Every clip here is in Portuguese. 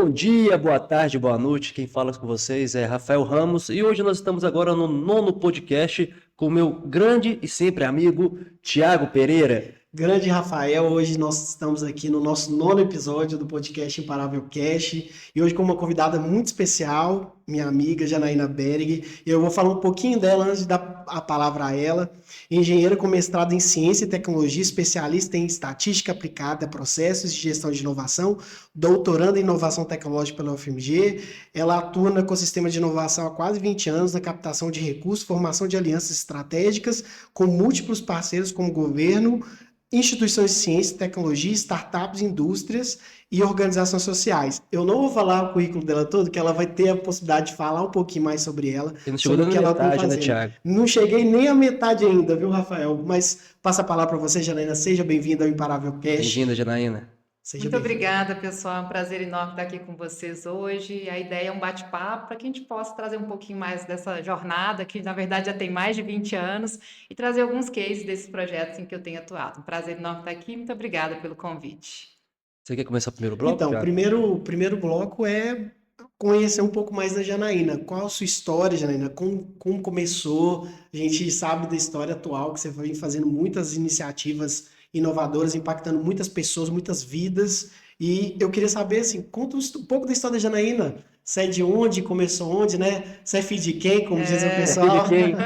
Bom dia, boa tarde, boa noite. Quem fala com vocês é Rafael Ramos e hoje nós estamos agora no nono podcast com o meu grande e sempre amigo Tiago Pereira. Grande Rafael, hoje nós estamos aqui no nosso nono episódio do podcast Imparável Cast e hoje com uma convidada muito especial, minha amiga Janaína Berg. Eu vou falar um pouquinho dela antes de dar a palavra a ela. Engenheira com mestrado em Ciência e Tecnologia, especialista em Estatística Aplicada a Processos e Gestão de Inovação, doutoranda em Inovação Tecnológica pela UFMG. Ela atua no ecossistema de inovação há quase 20 anos na captação de recursos, formação de alianças estratégicas com múltiplos parceiros como governo, instituições de ciência e tecnologia, startups, indústrias e organizações sociais. Eu não vou falar o currículo dela todo, que ela vai ter a possibilidade de falar um pouquinho mais sobre ela. Você não chegou sobre o nem que na ela vem metade, né, fazendo. Tiago? Não cheguei nem à metade ainda, viu, Rafael? Mas passa a palavra para você, Janaína. Seja bem-vinda ao Imparável Cast. Bem-vinda, Janaína. Seja Muito bem-vinda. obrigada, pessoal. É um prazer enorme estar aqui com vocês hoje. A ideia é um bate-papo para que a gente possa trazer um pouquinho mais dessa jornada, que na verdade já tem mais de 20 anos, e trazer alguns cases desses projetos em que eu tenho atuado. Um prazer enorme estar aqui. Muito obrigada pelo convite. Você quer começar o primeiro bloco, Então, Tiago? o primeiro bloco é conhecer um pouco mais da Janaína. Qual a sua história, Janaína? Como começou? A gente sabe da história atual, que você vem fazendo muitas iniciativas inovadoras, impactando muitas pessoas, muitas vidas. E eu queria saber, assim, conta um pouco da história da Janaína. Você é de onde? Começou onde, né? Você é filho de quem, como diz o pessoal? Filho de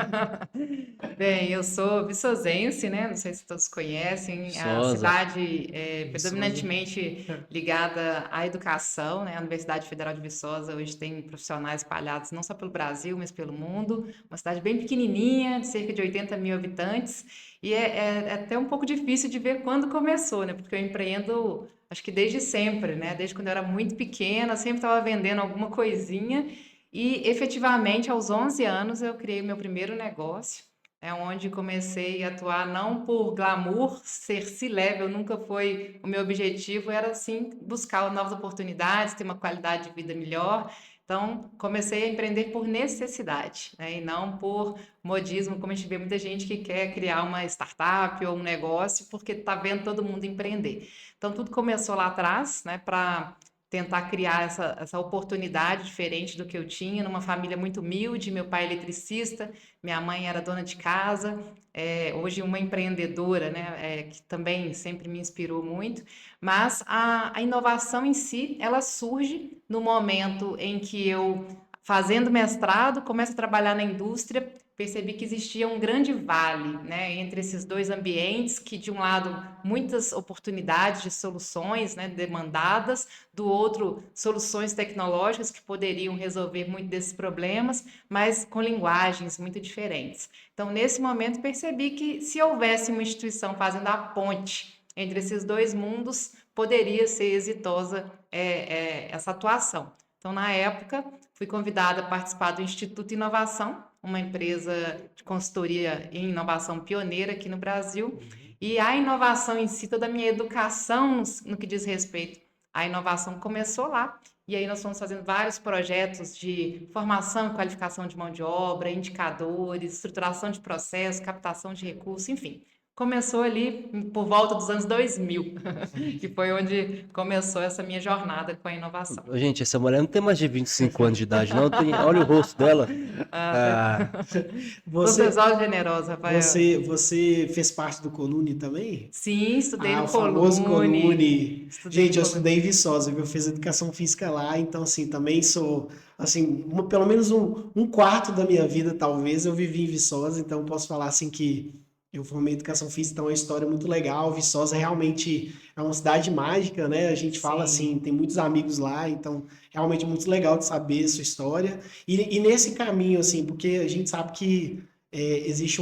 quem? Bem, eu sou viçosense, né? Não sei se todos conhecem. A Viçosa. cidade é Viçosa. predominantemente ligada à educação, né? A Universidade Federal de Viçosa hoje tem profissionais espalhados não só pelo Brasil, mas pelo mundo. Uma cidade bem pequenininha, de cerca de 80 mil habitantes. E é até um pouco difícil de ver quando começou, né? Porque eu empreendo, acho que desde sempre, né? Desde quando eu era muito pequena, sempre estava vendendo alguma coisinha. E efetivamente, aos 11 anos, eu criei meu primeiro negócio. É onde comecei a atuar não por glamour, ser C-level nunca foi o meu objetivo, era sim buscar novas oportunidades, ter uma qualidade de vida melhor. Então, comecei a empreender por necessidade, né? E não por modismo, como a gente vê muita gente que quer criar uma startup ou um negócio porque está vendo todo mundo empreender. Então, tudo começou lá atrás, né, para tentar criar essa oportunidade diferente do que eu tinha, numa família muito humilde, meu pai é eletricista, minha mãe era dona de casa, hoje uma empreendedora, né, que também sempre me inspirou muito, mas a inovação em si, ela surge no momento em que eu, fazendo mestrado, começo a trabalhar na indústria, percebi que existia um grande vale, né, entre esses dois ambientes, que de um lado muitas oportunidades de soluções, né, demandadas, do outro soluções tecnológicas que poderiam resolver muito desses problemas, mas com linguagens muito diferentes. Então, nesse momento, percebi que se houvesse uma instituição fazendo a ponte entre esses dois mundos, poderia ser exitosa essa atuação. Então, na época, fui convidada a participar do Instituto Inovação, uma empresa de consultoria em inovação pioneira aqui no Brasil, e a inovação em si, toda a minha educação no que diz respeito à inovação começou lá, e aí nós fomos fazendo vários projetos de formação e qualificação de mão de obra, indicadores, estruturação de processo, captação de recursos, enfim. Começou ali por volta dos anos 2000, que foi onde começou essa minha jornada com a inovação. Gente, essa mulher não tem mais de 25 anos de idade, não. Olha o rosto dela. Ah, Você, Professor generoso, Rafael. você fez parte do Colune também? Sim, estudei no O famoso Colune. Estudei Gente, no eu Colune. estudei em Viçosa, viu? Eu fiz educação física lá, então, assim, também sou, assim, pelo menos um quarto da minha vida, talvez, eu vivi em Viçosa, então posso falar, assim, que eu formei educação física, então é uma história muito legal. Viçosa realmente é uma cidade mágica, né? A gente fala Sim. assim, tem muitos amigos lá, então realmente muito legal de saber a sua história. E nesse caminho, assim, porque a gente sabe que existe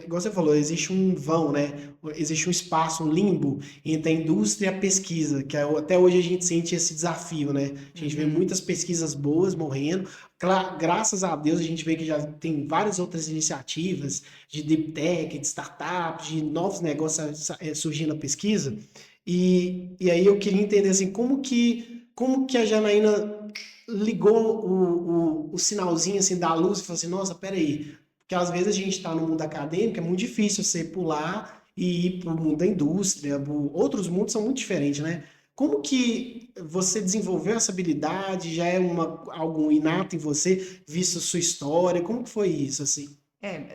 igual você falou, existe um vão, né? Existe um espaço, um limbo entre a indústria e a pesquisa, que até hoje a gente sente esse desafio, né? A gente vê muitas pesquisas boas morrendo. Graças a Deus a gente vê que já tem várias outras iniciativas de deep tech, de startups, de novos negócios surgindo na pesquisa. E aí eu queria entender assim, como que a Janaína ligou o sinalzinho assim da luz e falou assim, nossa, peraí, porque às vezes a gente está no mundo acadêmico, é muito difícil você pular e ir para o mundo da indústria, outros mundos são muito diferentes, né? Como que você desenvolveu essa habilidade? Já é algo inato em você, visto sua história? Como que foi isso, assim?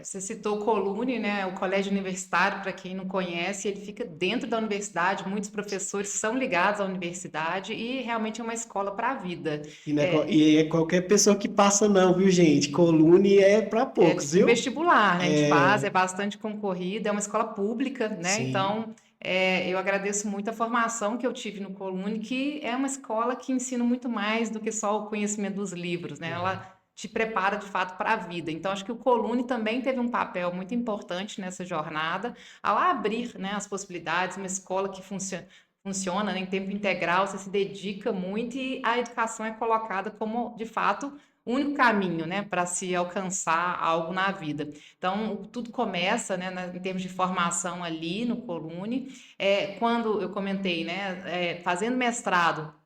Você citou o Colune, né? O colégio universitário, para quem não conhece, ele fica dentro da universidade. Muitos professores são ligados à universidade e realmente é uma escola para a vida. E não é, É, e é qualquer pessoa que passa, não, viu, gente? Colune é para é poucos, tipo um viu? vestibular, né? A gente faz, é É, bastante concorrido, é uma escola pública, né? sim. Então, eu agradeço muito a formação que eu tive no Colune, que é uma escola que ensina muito mais do que só o conhecimento dos livros, né? Ela te prepara de fato para a vida. Então, acho que o Colune também teve um papel muito importante nessa jornada, ao abrir, né, as possibilidades, uma escola que funciona, né, em tempo integral, você se dedica muito e a educação é colocada como, de fato, o único caminho, né, para se alcançar algo na vida. Então, tudo começa, né, em termos de formação ali no Colune. Quando eu comentei, né, fazendo mestrado,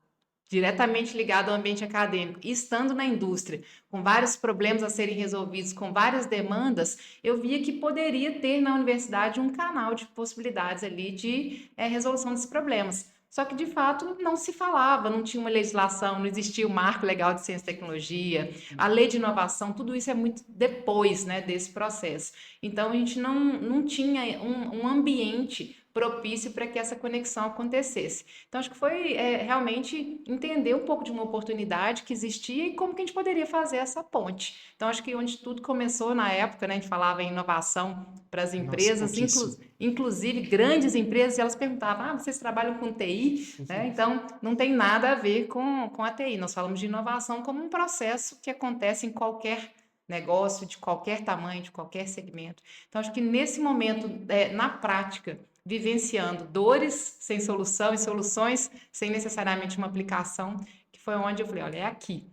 diretamente ligado ao ambiente acadêmico, e estando na indústria, com vários problemas a serem resolvidos, com várias demandas, eu via que poderia ter na universidade um canal de possibilidades ali de resolução desses problemas. Só que, de fato, não se falava, não tinha uma legislação, não existia o marco legal de ciência e tecnologia, a lei de inovação, tudo isso é muito depois, né, desse processo. Então, a gente não tinha um ambiente propício para que essa conexão acontecesse. Então, acho que foi realmente entender um pouco de uma oportunidade que existia e como que a gente poderia fazer essa ponte. Então, acho que onde tudo começou na época, né, a gente falava em inovação para as Nossa, empresas, pouquíssimo. inclusive grandes empresas, e elas perguntavam, vocês trabalham com TI? Né? Então, não tem nada a ver com a TI. Nós falamos de inovação como um processo que acontece em qualquer negócio, de qualquer tamanho, de qualquer segmento. Então, acho que nesse momento, na prática, vivenciando dores sem solução e soluções sem necessariamente uma aplicação, que foi onde eu falei, olha, é aqui.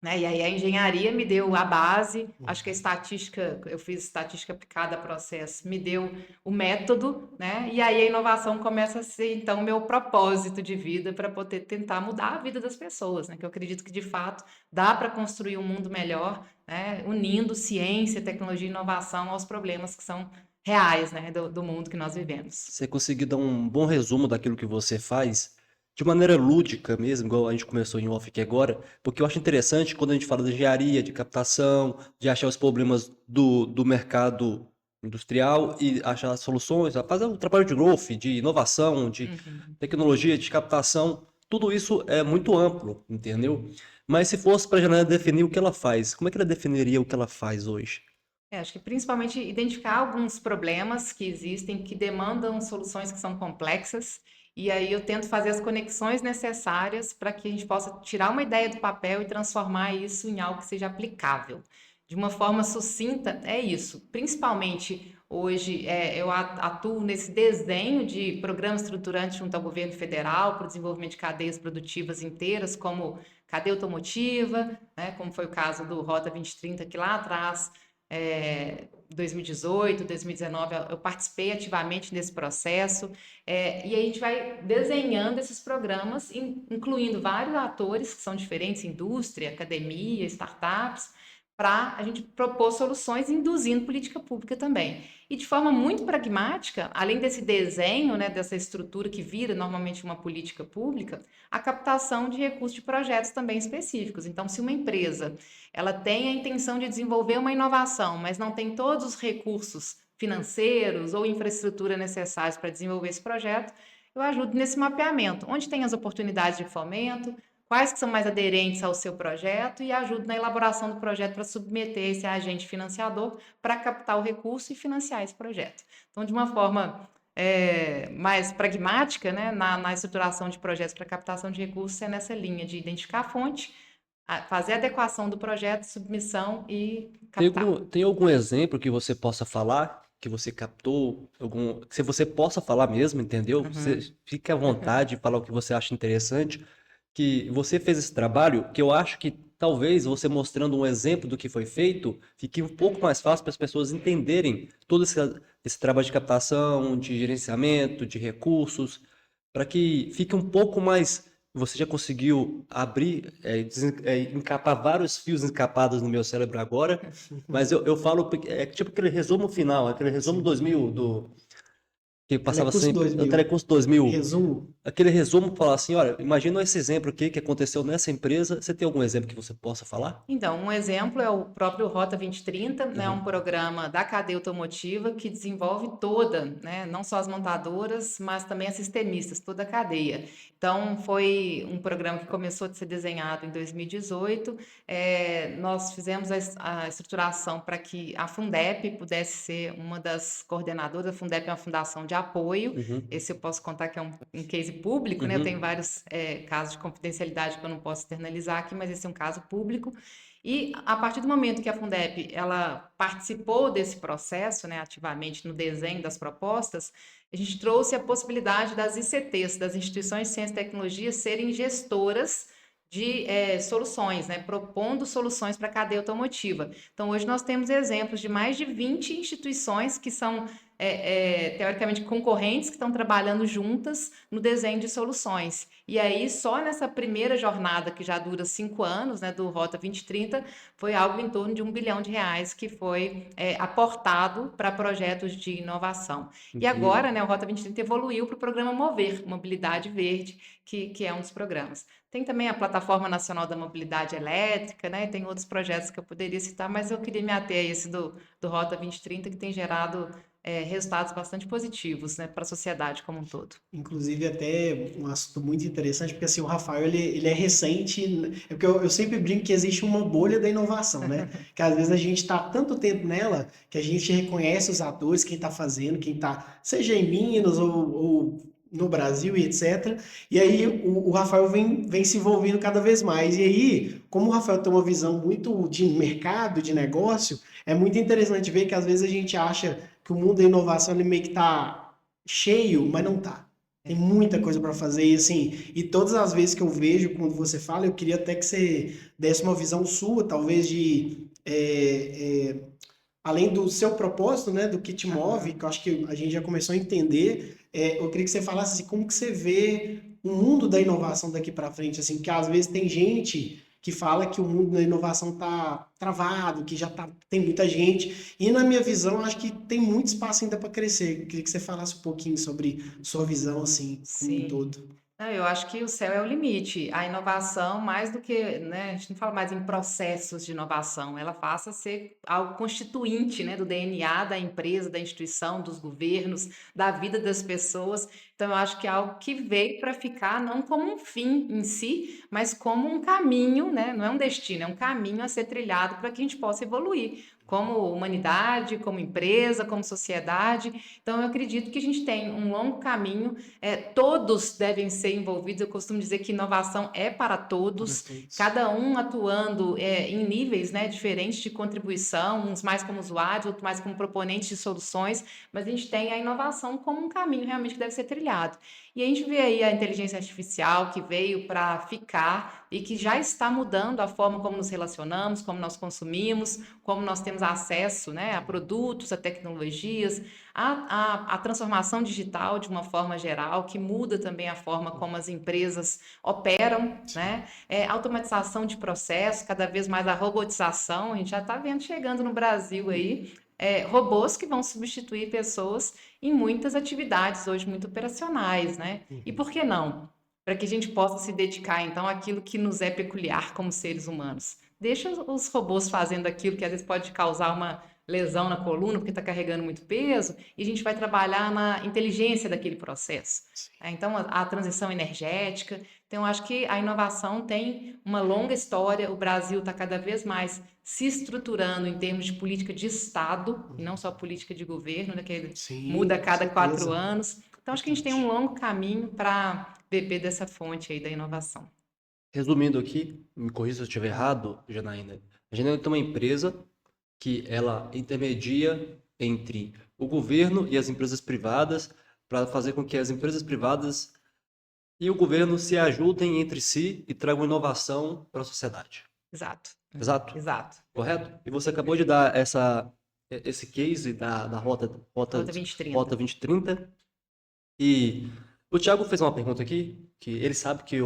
Né? E aí a engenharia me deu a base, acho que a estatística, eu fiz estatística aplicada a processo, me deu o método, né? E aí a inovação começa a ser, então, meu propósito de vida para poder tentar mudar a vida das pessoas, né? Que eu acredito que, de fato, dá para construir um mundo melhor, né? Unindo ciência, tecnologia e inovação aos problemas que são reais, né? Do mundo que nós vivemos. Você conseguiu dar um bom resumo daquilo que você faz, de maneira lúdica mesmo, igual a gente começou em off aqui agora, porque eu acho interessante quando a gente fala de engenharia, de captação, de achar os problemas do mercado industrial e achar soluções, fazer um trabalho de growth, de inovação, de Uhum. tecnologia, de captação, tudo isso é muito amplo, entendeu? Mas se fosse para a Janela definir o que ela faz, como é que ela definiria o que ela faz hoje? Acho que principalmente identificar alguns problemas que existem que demandam soluções que são complexas, e aí eu tento fazer as conexões necessárias para que a gente possa tirar uma ideia do papel e transformar isso em algo que seja aplicável. De uma forma sucinta, é isso. Principalmente hoje, eu atuo nesse desenho de programas estruturantes junto ao governo federal para o desenvolvimento de cadeias produtivas inteiras, como cadeia automotiva, né, como foi o caso do Rota 2030, que lá atrás 2018, 2019, eu participei ativamente nesse processo, e aí a gente vai desenhando esses programas, incluindo vários atores que são diferentes, indústria, academia, startups, para a gente propor soluções induzindo política pública também. E de forma muito pragmática, além desse desenho, né, dessa estrutura que vira normalmente uma política pública, a captação de recursos de projetos também específicos. Então, se uma empresa ela tem a intenção de desenvolver uma inovação, mas não tem todos os recursos financeiros ou infraestrutura necessários para desenvolver esse projeto, eu ajudo nesse mapeamento, onde tem as oportunidades de fomento, quais que são mais aderentes ao seu projeto e ajudo na elaboração do projeto para submeter esse agente financiador para captar o recurso e financiar esse projeto. Então, de uma forma mais pragmática, né, na estruturação de projetos para captação de recursos, é nessa linha de identificar a fonte, fazer a adequação do projeto, submissão e captar. Tem algum exemplo que você possa falar, que você captou, que você possa falar mesmo, entendeu? Uhum. Você fique à vontade de falar o que você acha interessante, que você fez esse trabalho, que eu acho que talvez você mostrando um exemplo do que foi feito, fique um pouco mais fácil para as pessoas entenderem todo esse trabalho de captação, de gerenciamento, de recursos, para que fique um pouco mais. Você já conseguiu abrir, encapar vários fios encapados no meu cérebro agora, mas eu falo, é tipo aquele resumo final, aquele resumo Sim. 2000 que passava Telecurso sempre, o 2000. Telecurso 2000. Resumo. aquele resumo para falar assim, olha, imagina esse exemplo aqui que aconteceu nessa empresa. Você tem algum exemplo que você possa falar? Então, um exemplo é o próprio Rota 2030, né, um Uhum. programa da cadeia automotiva que desenvolve toda, né, não só as montadoras, mas também as sistemistas, toda a cadeia. Então, foi um programa que começou a ser desenhado em 2018. Nós fizemos a estruturação para que a Fundep pudesse ser uma das coordenadoras. A Fundep é uma fundação de apoio. Uhum. Esse eu posso contar que é um case público, né? Eu tenho Uhum. vários casos de confidencialidade que eu não posso externalizar aqui, mas esse é um caso público. E a partir do momento que a Fundep ela participou desse processo, né, ativamente no desenho das propostas, a gente trouxe a possibilidade das ICTs, das instituições de ciência e tecnologia, serem gestoras de soluções, né, propondo soluções para a cadeia automotiva. Então, hoje nós temos exemplos de mais de 20 instituições que são teoricamente concorrentes que estão trabalhando juntas no desenho de soluções. E aí, só nessa primeira jornada, que já dura 5 anos, né, do Rota 2030, foi algo em torno de R$ 1 bilhão que foi aportado para projetos de inovação. E Incrível. agora, né, o Rota 2030 evoluiu para o programa Mover, Mobilidade Verde, que é um dos programas. Tem também a Plataforma Nacional da Mobilidade Elétrica, né? Tem outros projetos que eu poderia citar, mas eu queria me ater a esse do Rota 2030, que tem gerado resultados bastante positivos, né, para a sociedade como um todo. Inclusive, até um assunto muito interessante, porque assim, o Rafael ele é recente, é porque eu sempre brinco que existe uma bolha da inovação, né? Que às vezes a gente está tanto tempo nela que a gente reconhece os atores, quem está fazendo, quem está, seja em Minas ou no Brasil e etc. E aí o Rafael vem se envolvendo cada vez mais. E aí, como o Rafael tem uma visão muito de mercado, de negócio, é muito interessante ver que às vezes a gente acha que o mundo da inovação ele meio que está cheio, mas não tá. Tem muita coisa para fazer e assim, e todas as vezes que eu vejo quando você fala, eu queria até que você desse uma visão sua, talvez de além do seu propósito, né, do que te move, Aham. que eu acho que a gente já começou a entender, eu queria que você falasse assim, como que você vê o mundo da inovação daqui para frente, assim, porque às vezes tem gente que fala que o mundo da inovação tá travado, que já tá, tem muita gente, e na minha visão, eu acho que tem muito espaço ainda para crescer. Eu queria que você falasse um pouquinho sobre sua visão, assim, como um Sim. todo. Não, eu acho que o céu é o limite. A inovação, mais do que, né, a gente não fala mais em processos de inovação, ela passa a ser algo constituinte, né, do DNA da empresa, da instituição, dos governos, da vida das pessoas. Então, eu acho que é algo que veio para ficar não como um fim em si, mas como um caminho, né, não é um destino, é um caminho a ser trilhado para que a gente possa evoluir como humanidade, como empresa, como sociedade. Então, eu acredito que a gente tem um longo caminho, todos devem ser envolvidos. Eu costumo dizer que inovação é para Para todos, todos. cada um atuando em níveis, né, diferentes de contribuição, uns mais como usuários, outros mais como proponentes de soluções, mas a gente tem a inovação como um caminho realmente que deve ser trilhado. E a gente vê aí a inteligência artificial que veio para ficar e que já está mudando a forma como nos relacionamos, como nós consumimos, como nós temos acesso, né, a produtos, a tecnologias, a transformação digital de uma forma geral, que muda também a forma como as empresas operam, né? Automatização de processos, cada vez mais a robotização, a gente já está vendo chegando no Brasil aí, robôs que vão substituir pessoas em muitas atividades hoje muito operacionais, né? E por que não? Para que a gente possa se dedicar, então, àquilo que nos é peculiar como seres humanos. Deixa os robôs fazendo aquilo que às vezes pode causar uma lesão na coluna, porque está carregando muito peso, e a gente vai trabalhar na inteligência daquele processo. Então, a transição energética. Então, eu acho que a inovação tem uma longa história. O Brasil está cada vez mais se estruturando em termos de política de Estado, e não só política de governo, né, que muda Sim, a com cada 4 certeza. anos. Então, acho que a gente tem um Importante. longo caminho para beber dessa fonte aí da inovação. Resumindo aqui, me corrija se eu estiver errado, Janaína. A Janaína tem uma empresa que ela intermedia entre o governo e as empresas privadas para fazer com que as empresas privadas e o governo se ajudem entre si e tragam inovação para a sociedade. Exato. Exato? Exato. Correto? E você acabou de dar esse case da Rota 2030. Rota 2030. E o Thiago fez uma pergunta aqui, que ele sabe que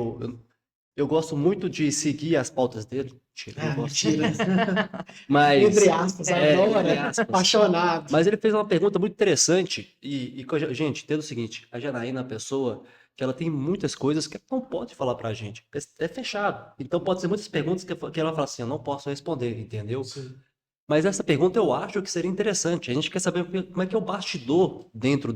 Eu gosto muito de seguir as pautas dele. Mentira, eu Ah, gosto. mentira. Mas, Entre aspas, entre adora. aspas. Apaixonado. Mas ele fez uma pergunta muito interessante gente, entenda o seguinte, a Janaína é uma pessoa que ela tem muitas coisas que ela não pode falar pra gente, é fechado. Então pode ser muitas perguntas que ela fala assim, eu não posso responder, entendeu? Sim. Mas essa pergunta eu acho que seria interessante. A gente quer saber como é que é o bastidor dentro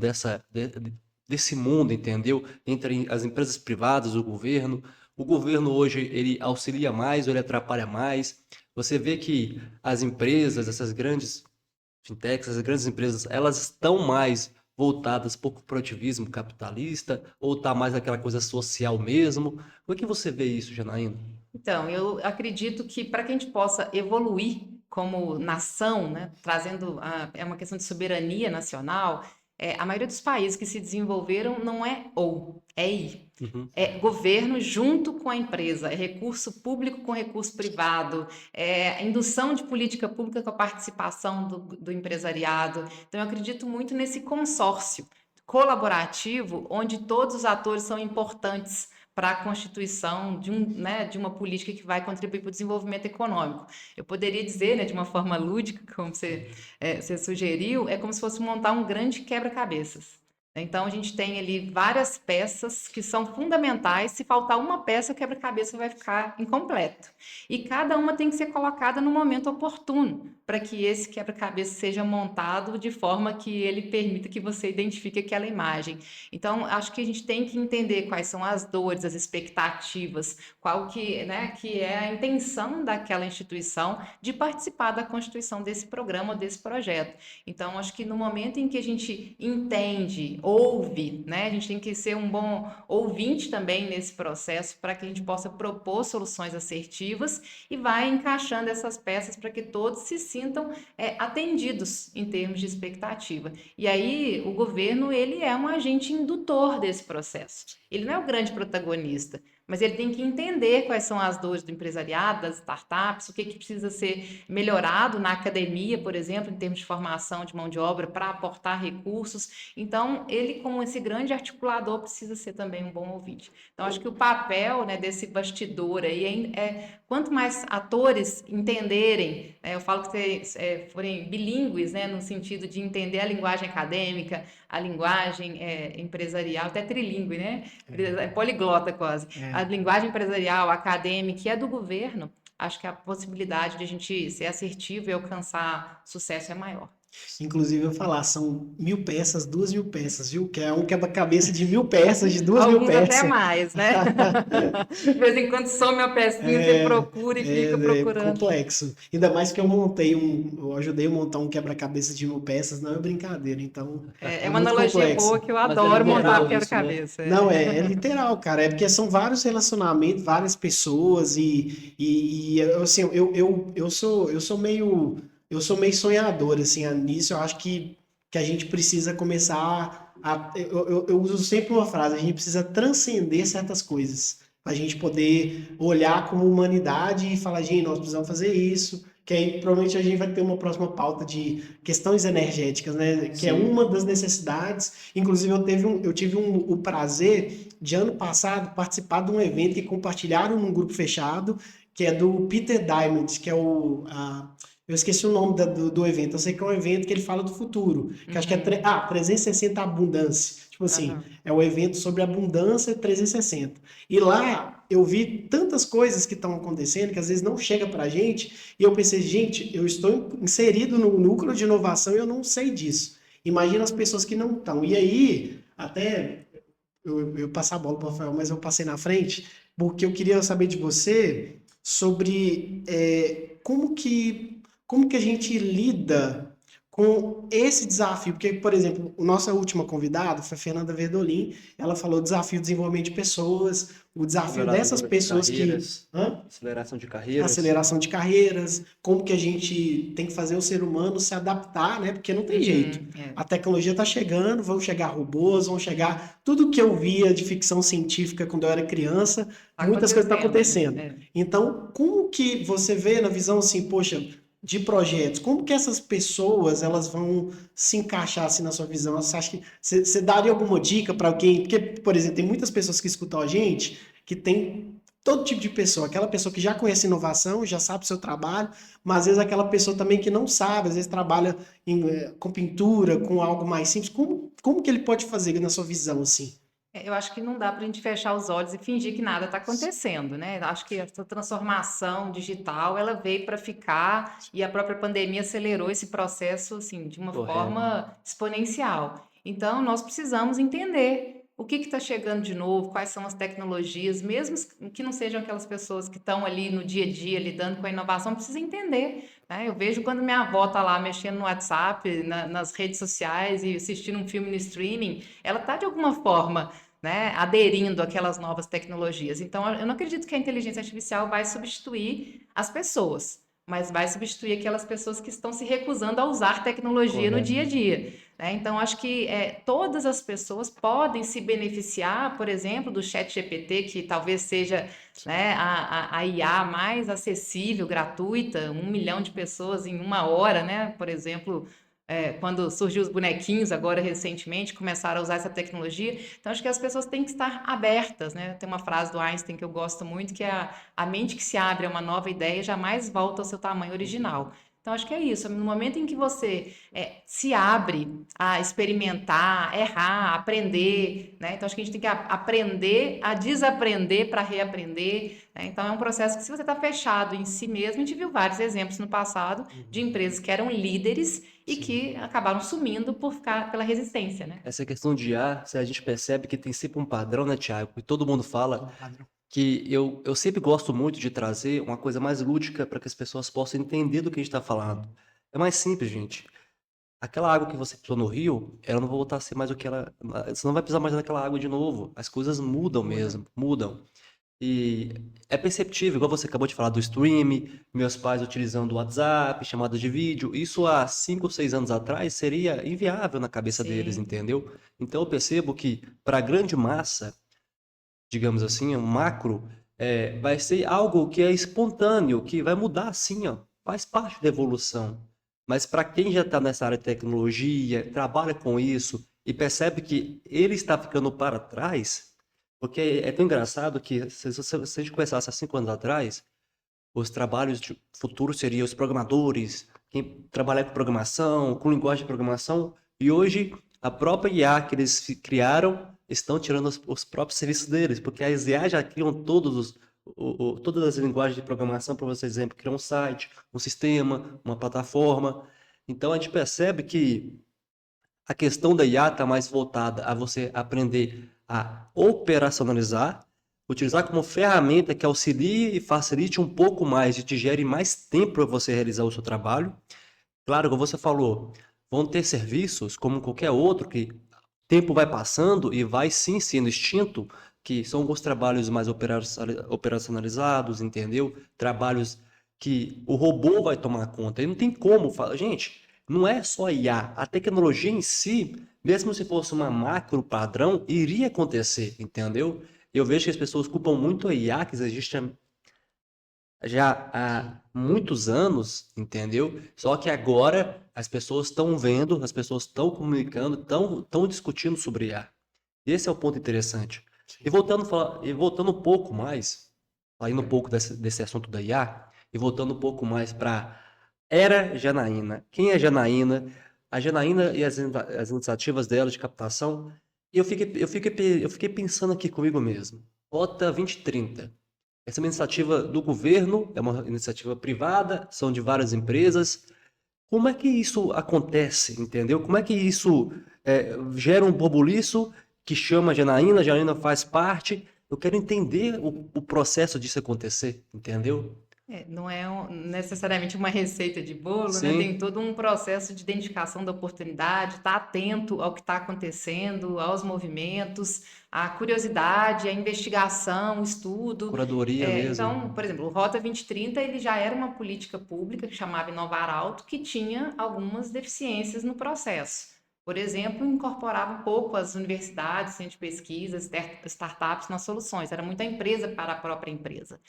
desse mundo, entendeu? Entre as empresas privadas, o governo. O governo hoje, ele auxilia mais ou ele atrapalha mais? Você vê que as empresas, essas grandes fintechs, as grandes empresas, elas estão mais voltadas para o corporativismo capitalista ou está mais aquela coisa social mesmo? Como é que você vê isso, Janaína? Então, eu acredito que para que a gente possa evoluir como nação, né, é uma questão de soberania nacional, a maioria dos países que se desenvolveram não é ou, é e. Uhum. É governo junto com a empresa, é recurso público com recurso privado, é indução de política pública com a participação do empresariado. Então, eu acredito muito nesse consórcio colaborativo, onde todos os atores são importantes para a constituição de uma política que vai contribuir para o desenvolvimento econômico. Eu poderia dizer, né, de uma forma lúdica, como você sugeriu, é como se fosse montar um grande quebra-cabeças. Então, a gente tem ali várias peças que são fundamentais. Se faltar uma peça, o quebra-cabeça vai ficar incompleto. E cada uma tem que ser colocada no momento oportuno, para que esse quebra-cabeça seja montado de forma que ele permita que você identifique aquela imagem. Então, acho que a gente tem que entender quais são as dores, as expectativas, qual que é a intenção daquela instituição de participar da constituição desse programa, desse projeto. Então, acho que no momento em que a gente entende, ouve, né? A gente tem que ser um bom ouvinte também nesse processo para que a gente possa propor soluções assertivas e vai encaixando essas peças para que todos se sintam atendidos em termos de expectativa. E aí o governo ele é um agente indutor desse processo. Ele não é o grande protagonista, mas ele tem que entender quais são as dores do empresariado, das startups, o que precisa ser melhorado na academia, por exemplo, em termos de formação de mão de obra, para aportar recursos. Então, ele, como esse grande articulador, precisa ser também um bom ouvinte. Então, acho que o papel, né, desse bastidor aí quanto mais atores entenderem, eu falo que forem bilíngues, né, no sentido de entender a linguagem acadêmica, a linguagem empresarial, até trilíngue, né? Poliglota quase. A linguagem empresarial, acadêmica e a do governo, acho que a possibilidade de a gente ser assertivo e alcançar sucesso é maior. Inclusive, eu ia falar, são 1.000 peças, 2.000 peças, viu? Que é um quebra-cabeça de 1.000 peças, de 2.000 Alguns peças. até mais, né? De vez em quando some uma pecinha, você procura e fica procurando. Complexo. Ainda mais que eu ajudei a montar um quebra-cabeça de 1.000 peças, não é brincadeira, então É uma muito analogia complexo. boa que eu Mas é adoro montar literal isso, quebra-cabeça. Não, é literal, cara. É porque são vários relacionamentos, várias pessoas assim, eu sou meio sonhador, assim, nisso eu acho que a gente precisa começar eu uso sempre uma frase, a gente precisa transcender certas coisas, para a gente poder olhar como humanidade e falar, gente, nós precisamos fazer isso, que aí provavelmente a gente vai ter uma próxima pauta de questões energéticas, né? Que é Sim. uma das necessidades. Inclusive, eu tive o prazer de ano passado participar de um evento que compartilharam num grupo fechado, que é do Peter Diamond, que é eu esqueci o nome do evento. Eu sei que é um evento que ele fala do futuro, que acho que é 360 Abundância. Tipo assim, é um evento sobre abundância 360. E lá eu vi tantas coisas que estão acontecendo que às vezes não chega pra gente, e eu pensei, gente, eu estou inserido no núcleo de inovação e eu não sei disso. Imagina as pessoas que não estão. E aí, até eu passar a bola para o Rafael, mas eu passei na frente, porque eu queria saber de você sobre como que a gente lida com esse desafio. Porque, por exemplo, a nossa última convidada foi a Fernanda Verdolin, ela falou desafio de desenvolvimento de pessoas, o desafio dessas pessoas Aceleração de carreiras. aceleração de carreiras, como que a gente tem que fazer o ser humano se adaptar, né? Porque não tem jeito. A tecnologia está chegando, vão chegar robôs, vão chegar tudo que eu via de ficção científica quando eu era criança, muitas coisas estão acontecendo. Então, como que você vê na visão assim, poxa, de projetos, como que essas pessoas elas vão se encaixar assim na sua visão? Você acha que você daria alguma dica para alguém? Porque, por exemplo, tem muitas pessoas que escutam a gente que tem todo tipo de pessoa, aquela pessoa que já conhece inovação, já sabe o seu trabalho, mas às vezes aquela pessoa também que não sabe, às vezes trabalha com pintura, com algo mais simples. Como que ele pode fazer na sua visão, assim? Eu acho que não dá para a gente fechar os olhos e fingir que nada está acontecendo, né? Eu acho que essa transformação digital, ela veio para ficar e a própria pandemia acelerou esse processo, assim, de uma Correto. forma exponencial. Então, nós precisamos entender o que está chegando de novo, quais são as tecnologias, mesmo que não sejam aquelas pessoas que estão ali no dia a dia lidando com a inovação, precisa entender, né? Eu vejo quando minha avó está lá mexendo no WhatsApp, nas redes sociais e assistindo um filme no streaming, ela está de alguma forma, né, aderindo àquelas novas tecnologias. Então, eu não acredito que a inteligência artificial vai substituir as pessoas, mas vai substituir aquelas pessoas que estão se recusando a usar tecnologia no dia a Correto. dia, né? Então, acho que todas as pessoas podem se beneficiar, por exemplo, do chat GPT, que talvez seja, né, a IA mais acessível, gratuita, 1 milhão de pessoas em 1 hora, né? Por exemplo, quando surgiu os bonequinhos agora recentemente, começaram a usar essa tecnologia. Então, acho que as pessoas têm que estar abertas, né? Tem uma frase do Einstein que eu gosto muito, que é a mente que se abre a uma nova ideia jamais volta ao seu tamanho original. Então, acho que é isso. No momento em que você se abre a experimentar, errar, aprender, né? Então, acho que a gente tem que aprender a desaprender para reaprender, né? Então, é um processo que, se você está fechado em si mesmo, a gente viu vários exemplos no passado de Uhum. empresas que eram líderes e Sim. que acabaram sumindo por ficar pela resistência, né? Essa questão de IA, se a gente percebe que tem sempre um padrão, né, Thiago? E todo mundo É fala um padrão. que eu sempre gosto muito de trazer uma coisa mais lúdica para que as pessoas possam entender do que a gente está falando. É mais simples, gente. Aquela água que você pisou no rio, ela não vai voltar a ser mais o que ela. Você não vai pisar mais naquela água de novo. As coisas mudam Muda. mesmo, mudam. E é perceptível, igual você acabou de falar do stream, meus pais utilizando o WhatsApp, chamadas de vídeo. Isso há 5 ou 6 anos atrás seria inviável na cabeça deles, Sim, entendeu? Então eu percebo que para a grande massa, digamos assim, um macro, vai ser algo que é espontâneo, que vai mudar assim, ó, faz parte da evolução. Mas para quem já está nessa área de tecnologia, trabalha com isso e percebe que ele está ficando para trás, porque é tão engraçado que se a gente começasse há 5 anos atrás, os trabalhos de futuro seriam os programadores, quem trabalhar com programação, com linguagem de programação, e hoje a própria IA que eles criaram estão tirando os próprios serviços deles, porque as IA já criam todas as linguagens de programação, para você exemplo, criar um site, um sistema, uma plataforma. Então a gente percebe que a questão da IA está mais voltada a você aprender a operacionalizar, utilizar como ferramenta que auxilie e facilite um pouco mais e te gere mais tempo para você realizar o seu trabalho. Claro, como você falou, vão ter serviços como qualquer outro que o tempo vai passando e vai sim sendo extinto, que são alguns trabalhos mais operacionalizados, entendeu? Trabalhos que o robô vai tomar conta. E não tem como falar, gente, não é só IA, a tecnologia em si, mesmo se fosse uma macro padrão, iria acontecer, entendeu? Eu vejo que as pessoas culpam muito a IA, que existe já há Sim. muitos anos, entendeu? Só que agora as pessoas estão vendo, as pessoas estão comunicando, estão discutindo sobre IA. Esse é o ponto interessante. E Sim. voltando um pouco mais, saindo um pouco desse assunto da IA, e voltando um pouco mais para Era Janaína. Quem é Janaína? A Janaína e as iniciativas dela de captação. Eu fiquei pensando aqui comigo mesmo. Rota 2030. Essa é uma iniciativa do governo, é uma iniciativa privada, são de várias empresas. Como é que isso acontece, entendeu? Como é que isso gera um burbuliço que chama a Janaína faz parte? Eu quero entender o processo disso acontecer, entendeu? não é necessariamente uma receita de bolo, né? Tem Sim, todo um processo de identificação da oportunidade, estar atento ao que está acontecendo, aos movimentos, à curiosidade, à investigação, o estudo. curadoria mesmo. Então, por exemplo, o Rota 2030 ele já era uma política pública que chamava Inovar Alto, que tinha algumas deficiências no processo. Por exemplo, incorporava pouco as universidades, centros de pesquisa, startups nas soluções. Era muita empresa para a própria empresa.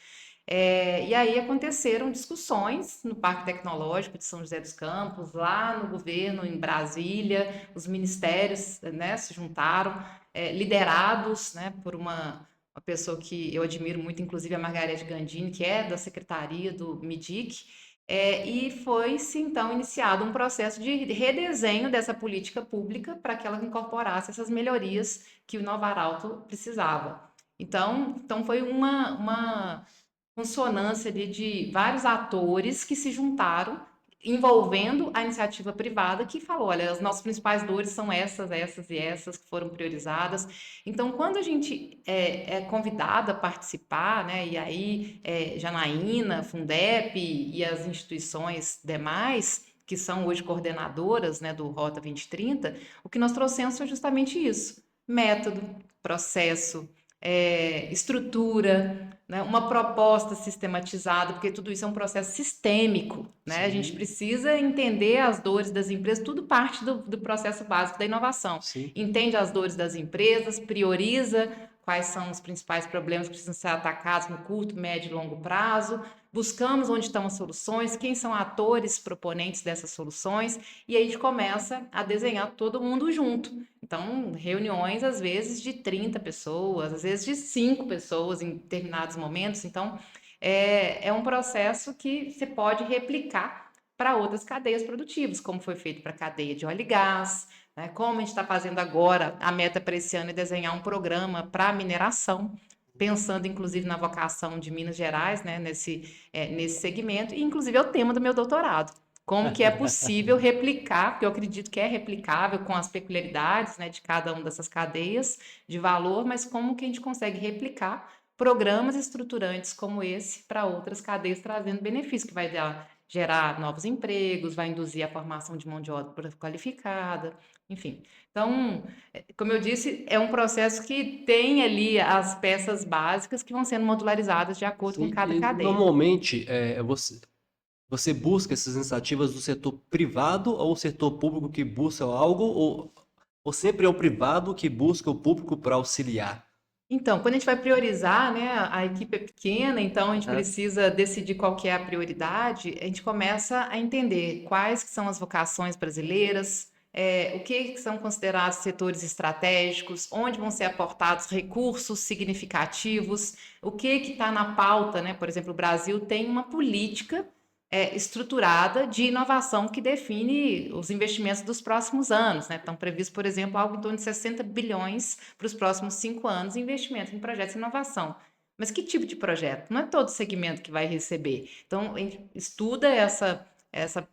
E aí aconteceram discussões no Parque Tecnológico de São José dos Campos, lá no governo, em Brasília, os ministérios, né, se juntaram, liderados, né, por uma pessoa que eu admiro muito, inclusive a Margarete Gandini, que é da secretaria do MIDIC, e foi-se então iniciado um processo de redesenho dessa política pública para que ela incorporasse essas melhorias que o Nova Arauto precisava. Então foi uma consonância ali de vários atores que se juntaram, envolvendo a iniciativa privada, que falou: olha, as nossas principais dores são essas, essas e essas que foram priorizadas. Então, quando a gente é convidada a participar, né, e aí Janaína, Fundep e as instituições demais, que são hoje coordenadoras, né, do Rota 2030, o que nós trouxemos foi justamente isso: método, processo, estrutura, né, uma proposta sistematizada, porque tudo isso é um processo sistêmico, né? A gente Sim, precisa entender as dores das empresas, tudo parte do processo básico da inovação. Sim. Entende as dores das empresas, prioriza quais são os principais problemas que precisam ser atacados no curto, médio e longo prazo, buscamos onde estão as soluções, quem são atores proponentes dessas soluções, e aí a gente começa a desenhar todo mundo junto. Então, reuniões às vezes de 30 pessoas, às vezes de 5 pessoas em determinados momentos. Então, é um processo que você pode replicar para outras cadeias produtivas, como foi feito para a cadeia de óleo e gás, né? Como a gente está fazendo agora, a meta para esse ano é desenhar um programa para a mineração, pensando inclusive na vocação de Minas Gerais, né, nesse segmento, e inclusive é o tema do meu doutorado. Como que é possível replicar, porque eu acredito que é replicável com as peculiaridades, né, de cada uma dessas cadeias de valor, mas como que a gente consegue replicar programas estruturantes como esse para outras cadeias, trazendo benefício, que vai gerar novos empregos, vai induzir a formação de mão de obra qualificada, enfim. Então, como eu disse, é um processo que tem ali as peças básicas que vão sendo modularizadas de acordo com Sim, cada e cadeia. normalmente você busca essas iniciativas do setor privado ou o setor público que busca algo, ou sempre é o privado que busca o público para auxiliar? Então, quando a gente vai priorizar, né, a equipe é pequena, então a gente Aham. precisa decidir qual que é a prioridade, a gente começa a entender quais que são as vocações brasileiras, o que são considerados setores estratégicos, onde vão ser aportados recursos significativos, o que está na pauta, né? Por exemplo, o Brasil tem uma política estruturada de inovação que define os investimentos dos próximos anos, né? Estão previstos, por exemplo, algo em torno de 60 bilhões para os próximos 5 anos em investimento em projetos de inovação. Mas que tipo de projeto? Não é todo segmento que vai receber. Então, a gente estuda essa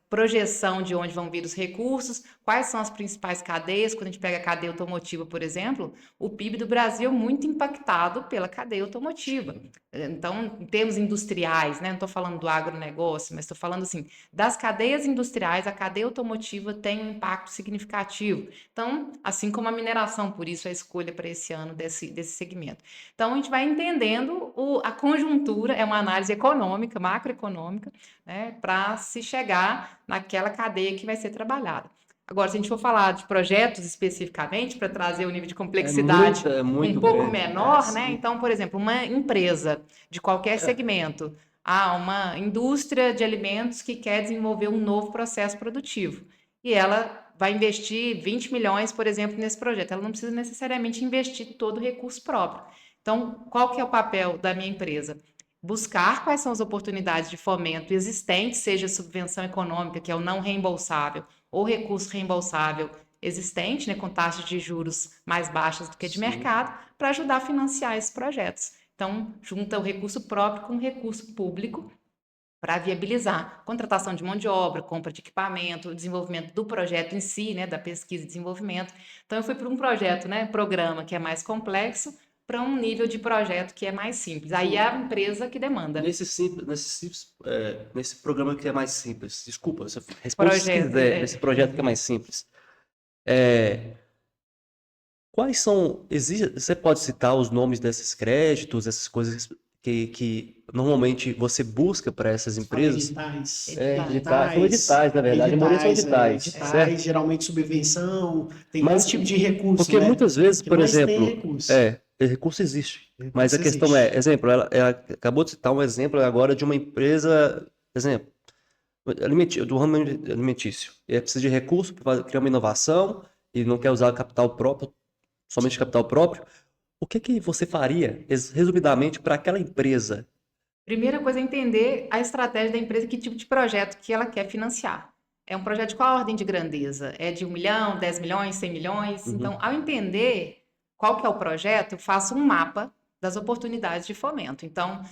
projeção de onde vão vir os recursos, quais são as principais cadeias. Quando a gente pega a cadeia automotiva, por exemplo, o PIB do Brasil é muito impactado pela cadeia automotiva. Então, em termos industriais, né? Não estou falando do agronegócio, mas estou falando assim, das cadeias industriais, a cadeia automotiva tem um impacto significativo. Então, assim como a mineração, por isso a escolha para esse ano desse segmento. Então, a gente vai entendendo a conjuntura, é uma análise econômica, macroeconômica, né, para se chegar naquela cadeia que vai ser trabalhada. Agora, se a gente for falar de projetos especificamente, para trazer o nível de complexidade É um muito pouco grande. menor, né? Sim. Então, por exemplo, uma empresa de qualquer segmento, uma indústria de alimentos que quer desenvolver um novo processo produtivo e ela vai investir 20 milhões, por exemplo, nesse projeto. Ela não precisa necessariamente investir todo o recurso próprio. Então, qual que é o papel da minha empresa? Buscar quais são as oportunidades de fomento existentes, seja subvenção econômica, que é o não reembolsável, ou recurso reembolsável existente, né, com taxas de juros mais baixas do que de Sim. mercado, para ajudar a financiar esses projetos. Então, junta o recurso próprio com o recurso público para viabilizar contratação de mão de obra, compra de equipamento, o desenvolvimento do projeto em si, né, da pesquisa e desenvolvimento. Então, eu fui para um projeto, né, programa que é mais complexo, para um nível de projeto que é mais simples. Aí é a empresa que demanda. Nesse programa que é mais simples, desculpa, você responde se Projeto, quiser, nesse projeto que é mais simples. Quais são. Você pode citar os nomes desses créditos, essas coisas que normalmente você busca para essas você fala empresas? editais, Editais, são editais, na verdade, a maioria são editais, certo? geralmente subvenção, tem Mas, vários tipos de recurso, porque né? muitas vezes, Que por mais tem exemplo, recurso. recurso existe, mas a Recurso questão é, existe. exemplo, ela acabou de citar um exemplo agora de uma empresa, exemplo, do ramo alimentício. Ele precisa de recurso para criar uma inovação e não quer usar capital próprio, somente capital próprio. o que que você faria, resumidamente, para aquela empresa? Primeira coisa é entender a estratégia da empresa, que tipo de projeto que ela quer financiar. É um projeto de qual ordem de grandeza? É de 1 milhão, 10 milhões, 100 milhões? Então, Uhum. ao entender qual que é o projeto, eu faço um mapa das oportunidades de fomento. Então,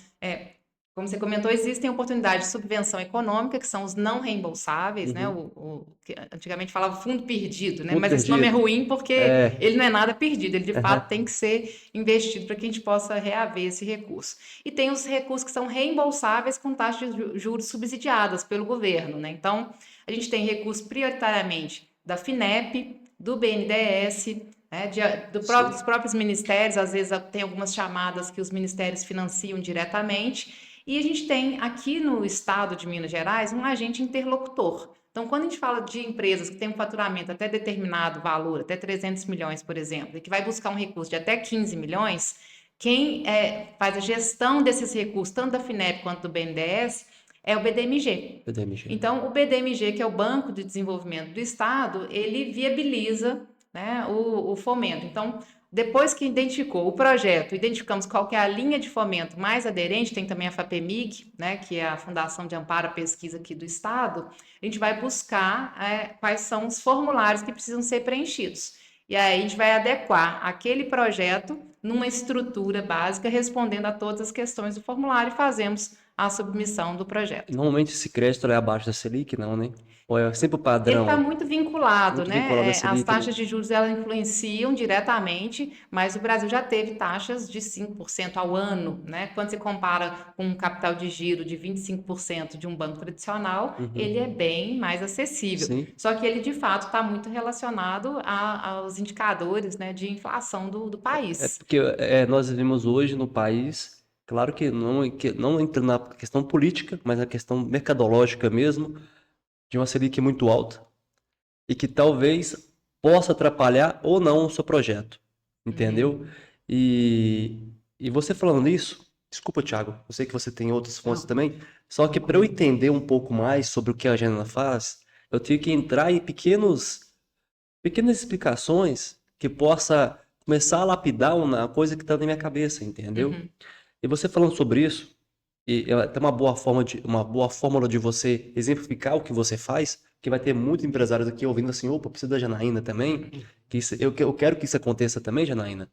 como você comentou, existem oportunidades de subvenção econômica, que são os não reembolsáveis, né? Uhum. Que antigamente falava fundo perdido, né? Fundo Mas esse nome é perdido. ruim porque É. ele não é nada perdido, ele de fato Aham. tem que ser investido para que a gente possa reaver esse recurso. E tem os recursos que são reembolsáveis com taxas de juros subsidiadas pelo governo, né? Então, a gente tem recursos prioritariamente da FINEP, do BNDES, né, dos Sim. próprios ministérios, às vezes tem algumas chamadas que os ministérios financiam diretamente, e a gente tem aqui no estado de Minas Gerais um agente interlocutor. Então, quando a gente fala de empresas que têm um faturamento até determinado valor, até 300 milhões, por exemplo, e que vai buscar um recurso de até 15 milhões, quem faz a gestão desses recursos, tanto da FINEP quanto do BNDES, é o BDMG. PDMG. Então, o BDMG, que é o Banco de Desenvolvimento do Estado, ele viabiliza, né, o fomento. Então, depois que identificou o projeto, identificamos qual que é a linha de fomento mais aderente, tem também a FAPEMIG, né, que é a Fundação de Amparo à Pesquisa aqui do Estado, a gente vai buscar quais são os formulários que precisam ser preenchidos. E aí a gente vai adequar aquele projeto numa estrutura básica, respondendo a todas as questões do formulário, e fazemos a submissão do projeto. Normalmente esse crédito é abaixo da Selic, não, né? Ou é sempre o Ele está padrão? muito vinculado, Muito vinculado à né? As Selic, né? taxas de juros elas influenciam diretamente, mas o Brasil já teve taxas de 5% ao ano, né? Quando você compara com um capital de giro de 25% de um banco tradicional, ele é Uhum. bem mais acessível. Sim. Só que ele, de fato, está muito relacionado aos indicadores, né, de inflação do É país. porque nós vivemos hoje no país, claro que não entra na questão política, mas na questão mercadológica mesmo, de uma Selic muito alta e que talvez possa atrapalhar ou não o seu projeto, entendeu? Uhum. E, e você falando isso, desculpa, Thiago, eu sei que você tem outras fontes Não, também, só que para eu tranquilo. entender um pouco mais sobre o que a Jana faz, eu tenho que entrar em pequenas explicações que possa começar a lapidar uma coisa que está na minha cabeça, entendeu? Uhum. E você falando sobre isso, e é até uma boa fórmula de você exemplificar o que você faz, que vai ter muitos empresários aqui ouvindo assim, opa, precisa da Janaína também, eu quero que isso aconteça também, Janaína.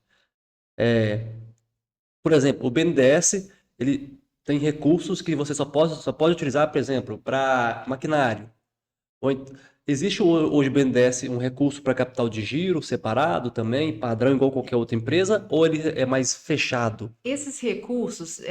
Por exemplo, o BNDES, ele tem recursos que você só pode utilizar, por exemplo, para maquinário. Ou existe hoje BNDES um recurso para capital de giro separado também, padrão igual qualquer outra empresa, ou ele é mais fechado? Esses recursos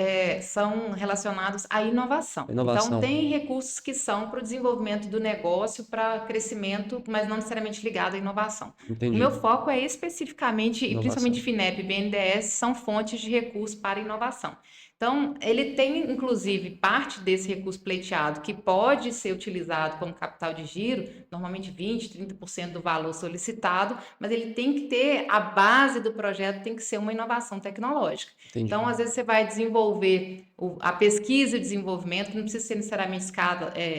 são relacionados à inovação. Então, Inovação. tem recursos que são para o desenvolvimento do negócio, para crescimento, mas não necessariamente ligado à inovação. O meu Entendi. foco é especificamente, e principalmente Inovação. FINEP e BNDES, são fontes de recursos para inovação. Então, ele tem, inclusive, parte desse recurso pleiteado que pode ser utilizado como capital de giro, normalmente 20, 30% do valor solicitado, mas ele tem que ter, a base do projeto tem que ser uma inovação tecnológica. Então, Entendi. às vezes, você vai desenvolver a pesquisa e o desenvolvimento, que não precisa ser necessariamente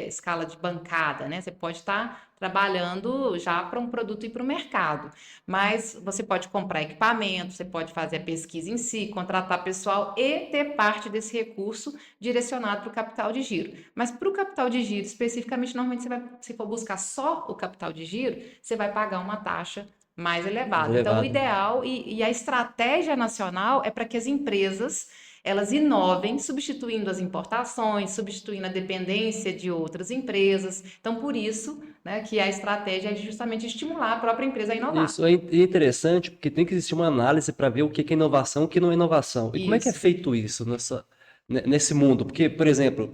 escala de bancada, né? Você pode estar trabalhando já para um produto e para o mercado. Mas você pode comprar equipamento, você pode fazer a pesquisa em si, contratar pessoal e ter parte desse recurso direcionado para o capital de giro. Mas para o capital de giro, especificamente, normalmente se for buscar só o capital de giro, você vai pagar uma taxa mais Mais elevada. Então, o elevado. ideal e a estratégia nacional é para que as empresas elas inovem, substituindo as importações, substituindo a dependência de outras empresas. Então, por isso, né, que a estratégia é justamente estimular a própria empresa a inovar. Isso é interessante porque tem que existir uma análise para ver o que é inovação e o que não é inovação. E como é que é Isso. feito isso nesse mundo? Porque, por exemplo,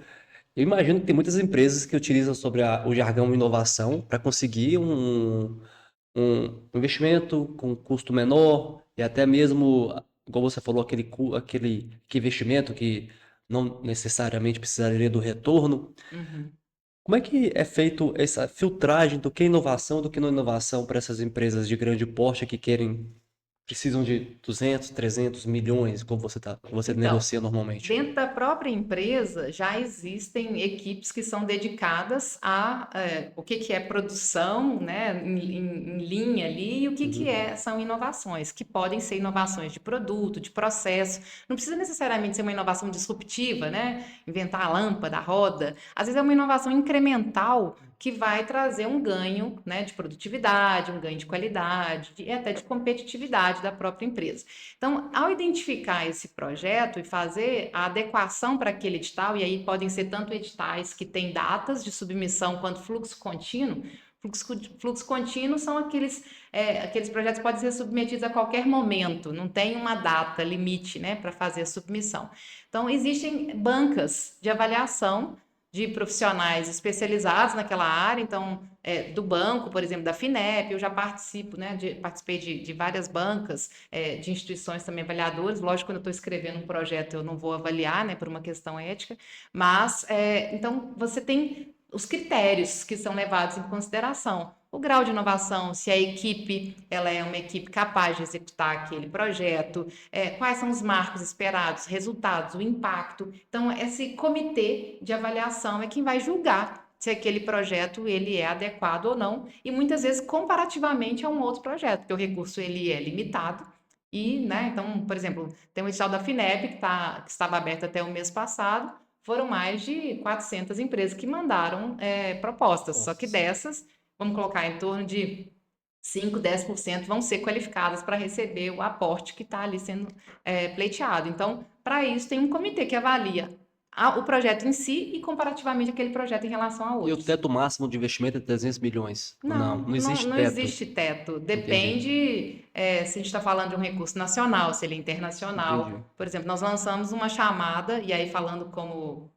eu imagino que tem muitas empresas que utilizam sobre o jargão inovação para conseguir um investimento com custo menor e até mesmo, como você falou, aquele investimento que não necessariamente precisaria do retorno. Uhum. Como é que é feito essa filtragem do que é inovação e do que não é inovação para essas empresas de grande porte que querem precisam de 200, 300 milhões, como você Então, negocia normalmente? dentro da própria empresa já existem equipes que são dedicadas a o que que é produção, né, em linha ali, e o que que Uhum. são inovações, que podem ser inovações de produto, de processo. Não precisa necessariamente ser uma inovação disruptiva, né? Inventar a lâmpada, a roda. Às vezes é uma inovação incremental que vai trazer um ganho, né, de produtividade, um ganho de qualidade e até de competitividade da própria empresa. Então, ao identificar esse projeto e fazer a adequação para aquele edital, e aí podem ser tanto editais que têm datas de submissão quanto fluxo contínuo. Fluxo contínuo são aqueles projetos que podem ser submetidos a qualquer momento, não tem uma data limite, né, para fazer a submissão. Então, existem bancas de avaliação de profissionais especializados naquela área, então, do banco, por exemplo, da FINEP, eu já participo, né, participei de várias bancas, de instituições também avaliadoras. Lógico, quando eu estou escrevendo um projeto, eu não vou avaliar, né, por uma questão ética, mas, então, você tem os critérios que são levados em consideração. O grau de inovação, se a equipe ela é uma equipe capaz de executar aquele projeto, quais são os marcos esperados, resultados, o impacto. Então, esse comitê de avaliação é quem vai julgar se aquele projeto ele é adequado ou não, e muitas vezes comparativamente a um outro projeto, porque o recurso ele é limitado. E, né, então, por exemplo, tem o edital da FINEP que estava aberto até o mês passado, foram mais de 400 empresas que mandaram propostas, só que Nossa. dessas, vamos colocar em torno de 5, 10% vão ser qualificadas para receber o aporte que está ali sendo pleiteado. Então, para isso, tem um comitê que avalia o projeto em si e comparativamente aquele projeto em relação a E o outros. teto máximo de investimento é 300 milhões? Ou Não, não? Não não, existe não teto. existe teto. Entendi. Depende, se a gente está falando de um recurso nacional, se ele é internacional. Entendi. Por exemplo, nós lançamos uma chamada, e aí falando como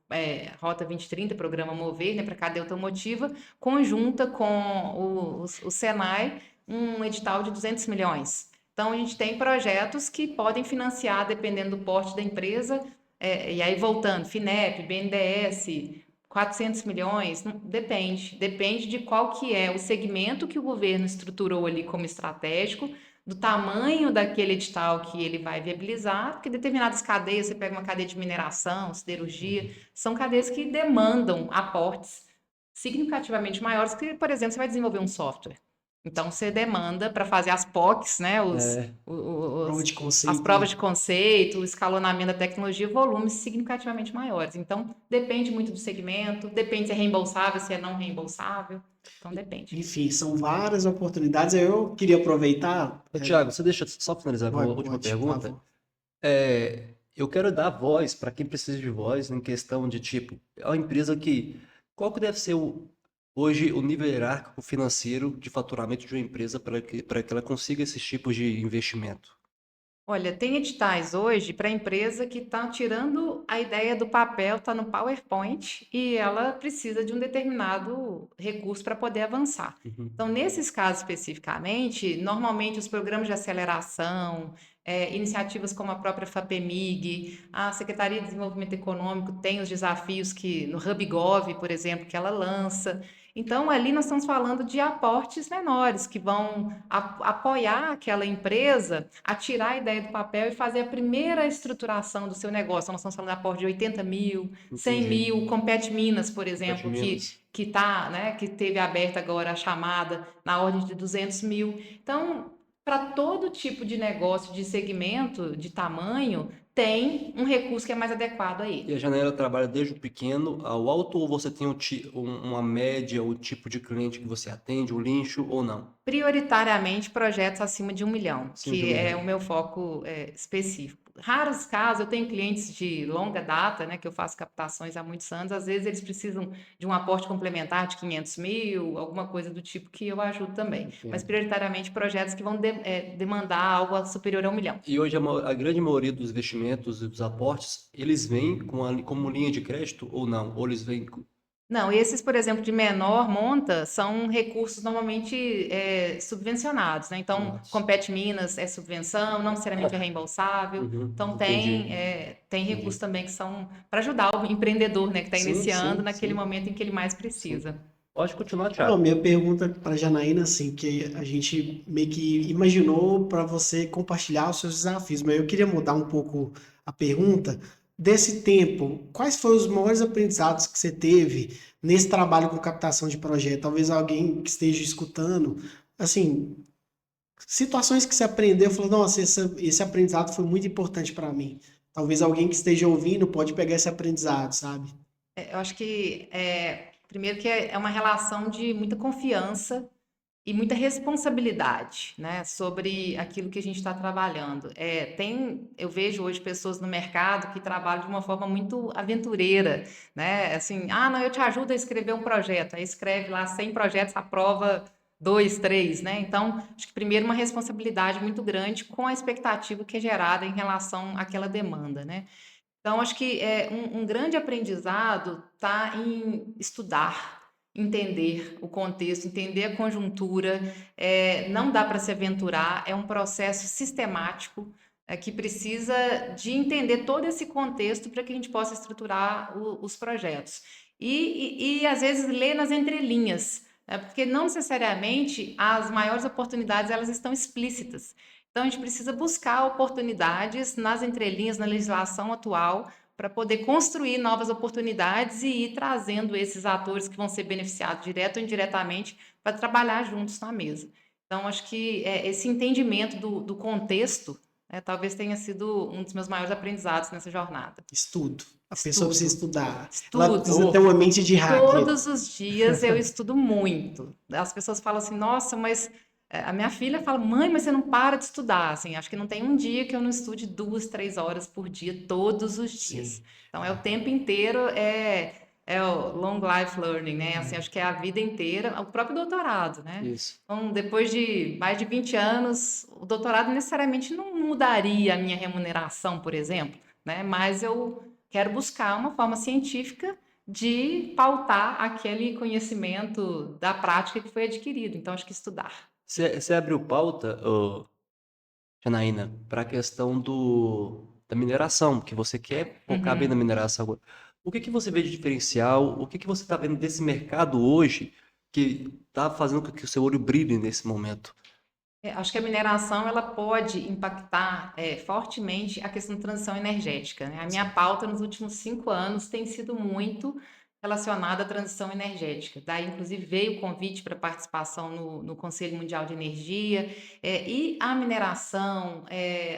Rota 2030, Programa Mover, né, para a cadeia automotiva, conjunta com o Senai, um edital de 200 milhões. Então, a gente tem projetos que podem financiar, dependendo do porte da empresa, e aí voltando, FINEP, BNDES, 400 milhões, depende de qual que é o segmento que o governo estruturou ali como estratégico, do tamanho daquele edital que ele vai viabilizar, porque determinadas cadeias, você pega uma cadeia de mineração, siderurgia, são cadeias que demandam aportes significativamente maiores que, por exemplo, você vai desenvolver um software. Então, você demanda para fazer as POCs, né, É, Prova os, de as conceito, provas né? de conceito, o escalonamento da tecnologia, volumes significativamente maiores. Então, depende muito do segmento, depende se é reembolsável, se é não reembolsável. Então, depende. Enfim, são várias oportunidades. Eu queria aproveitar. Ô, Thiago, você deixa só finalizar com uma última Pode, por pergunta? favor. Eu quero dar voz para quem precisa de voz em questão de tipo, é uma empresa que, qual que deve ser hoje o nível hierárquico financeiro de faturamento de uma empresa para que ela consiga esses tipos de investimento? Olha, tem editais hoje para empresa que está tirando a ideia do papel, está no PowerPoint e ela precisa de um determinado recurso para poder avançar. Uhum. Então, nesses casos especificamente, normalmente os programas de aceleração, iniciativas como a própria FAPEMIG, a Secretaria de Desenvolvimento Econômico tem os desafios que no HubGov, por exemplo, que ela lança. Então, ali nós estamos falando de aportes menores que vão apoiar aquela empresa a tirar a ideia do papel e fazer a primeira estruturação do seu negócio. Então, nós estamos falando de aporte de 80 mil, 100 Entendi. mil, Compete Minas, por Compete exemplo, Minas. que teve aberta agora a chamada na ordem de 200 mil. Então, para todo tipo de negócio, de segmento, de tamanho, tem um recurso que é mais adequado a E ele. a janela trabalha desde o pequeno ao alto, ou você tem uma média, o tipo de cliente que você atende, o nicho ou não? Prioritariamente projetos acima de 1 milhão, Acima de um que é o milhão. meu foco específico. Raros casos, eu tenho clientes de longa data, né, que eu faço captações há muitos anos, às vezes eles precisam de um aporte complementar de 500 mil, alguma coisa do tipo que eu ajudo também. Mas Entendo. prioritariamente projetos que vão demandar algo superior a 1 milhão. E hoje a grande maioria dos investimentos e dos aportes, eles vêm como linha de crédito ou não? Ou eles vêm. Não, esses, por exemplo, de menor monta, são recursos normalmente subvencionados, né? Então, Nossa. Compete Minas é subvenção, não necessariamente é reembolsável. Uhum, Então, entendi. tem Entendi. recursos também que são para ajudar o empreendedor, né, que está Sim, iniciando sim, naquele sim, momento em que ele mais sim. precisa. Pode continuar, Não, Thiago. minha pergunta para Janaína, assim, que a gente meio que imaginou para você compartilhar os seus desafios, mas eu queria mudar um pouco a pergunta. Desse tempo, quais foram os maiores aprendizados que você teve nesse trabalho com captação de projeto? Talvez alguém que esteja escutando, assim, situações que você aprendeu, falou, nossa, esse aprendizado foi muito importante para mim. Talvez alguém que esteja ouvindo pode pegar esse aprendizado, sabe? Eu acho que, primeiro que é uma relação de muita confiança e muita responsabilidade, né, sobre aquilo que a gente está trabalhando. Eu vejo hoje pessoas no mercado que trabalham de uma forma muito aventureira, né, assim, ah, não, eu te ajudo a escrever um projeto, aí escreve lá 100 projetos, aprova 2, 3, né, então, acho que primeiro uma responsabilidade muito grande com a expectativa que é gerada em relação àquela demanda, né. Então, acho que um grande aprendizado está em estudar, entender o contexto, entender a conjuntura. Não dá para se aventurar, é um processo sistemático que precisa de entender todo esse contexto para que a gente possa estruturar os projetos. E, às vezes, ler nas entrelinhas, né? Porque não necessariamente as maiores oportunidades elas estão explícitas. Então, a gente precisa buscar oportunidades nas entrelinhas, na legislação atual, para poder construir novas oportunidades e ir trazendo esses atores que vão ser beneficiados direto ou indiretamente para trabalhar juntos na mesa. Então, acho que esse entendimento do contexto, né, talvez tenha sido um dos meus maiores aprendizados nessa jornada. Estudo. A pessoa precisa Estudo, estudar. Ela precisa ter estudo. uma mente de hacker. Todos os dias eu estudo muito. As pessoas falam assim, nossa, mas a minha filha fala, mãe, mas você não para de estudar. Assim, acho que não tem um dia que eu não estude 2, 3 horas por dia, todos os dias. Sim. Então, é o tempo inteiro, é o long life learning, né? Assim, acho que é a vida inteira, o próprio doutorado, né? Isso. Então, depois de mais de 20 anos, o doutorado necessariamente não mudaria a minha remuneração, por exemplo, né? Mas eu quero buscar uma forma científica de pautar aquele conhecimento da prática que foi adquirido. Então, acho que estudar. Você abriu pauta, Janaína, para a questão da mineração, que você quer focar bem na Uhum. mineração agora. O que que você vê de diferencial? O que que você está vendo desse mercado hoje que está fazendo com que o seu olho brilhe nesse momento? Acho que a mineração ela pode impactar fortemente a questão da transição energética, né? A minha pauta nos últimos 5 anos tem sido muito relacionada à transição energética. Daí, inclusive, veio o convite para participação no Conselho Mundial de Energia, e a mineração,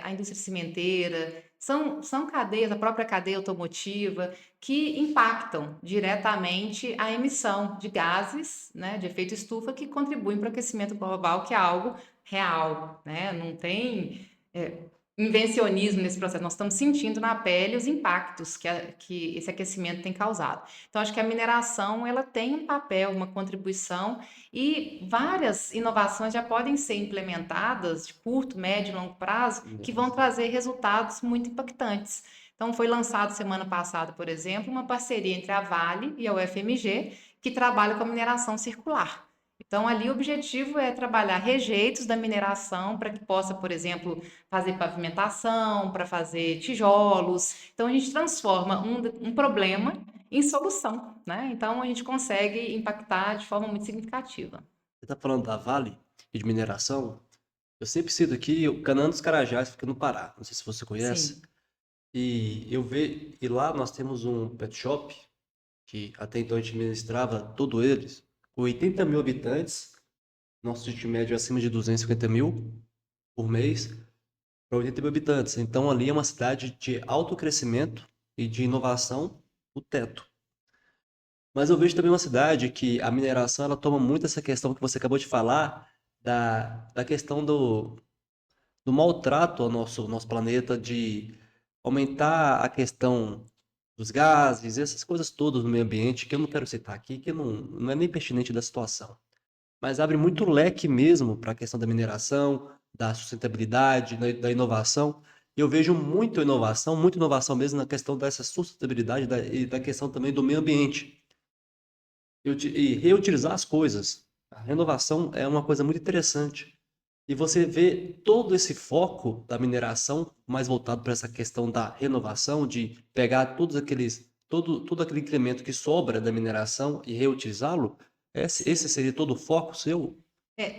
a indústria cimenteira, são cadeias, a própria cadeia automotiva, que impactam diretamente a emissão de gases, né, de efeito estufa, que contribuem para o aquecimento global, que é algo real, né? Não tem invencionismo nesse processo. Nós estamos sentindo na pele os impactos que esse aquecimento tem causado. Então, acho que a mineração ela tem um papel, uma contribuição e várias inovações já podem ser implementadas de curto, médio e longo prazo que vão trazer resultados muito impactantes. Então, foi lançado semana passada, por exemplo, uma parceria entre a Vale e a UFMG que trabalha com a mineração circular. Então, ali o objetivo é trabalhar rejeitos da mineração para que possa, por exemplo, fazer pavimentação, para fazer tijolos. Então, a gente transforma um problema em solução, né? Então, a gente consegue impactar de forma muito significativa. Você está falando da Vale e de mineração? Eu sempre cito aqui o Canaã dos Carajás, fica no Pará. Não sei se você conhece. Sim. E lá nós temos um pet shop que até então a gente administrava todo eles, com 80 mil habitantes, nosso ticket médio é acima de 250 mil por mês, para 80 mil habitantes. Então ali é uma cidade de alto crescimento e de inovação, o teto. Mas eu vejo também uma cidade que a mineração ela toma muito essa questão que você acabou de falar, da questão do maltrato ao nosso planeta, de aumentar a questão dos gases, essas coisas todas no meio ambiente, que eu não quero citar aqui, que não é nem pertinente da situação. Mas abre muito leque mesmo para a questão da mineração, da sustentabilidade, da inovação. E eu vejo muita inovação mesmo na questão dessa sustentabilidade e da questão também do meio ambiente. E reutilizar as coisas. A renovação é uma coisa muito interessante. E você vê todo esse foco da mineração mais voltado para essa questão da renovação, de pegar todo aquele incremento que sobra da mineração e reutilizá-lo, Esse seria todo o foco seu?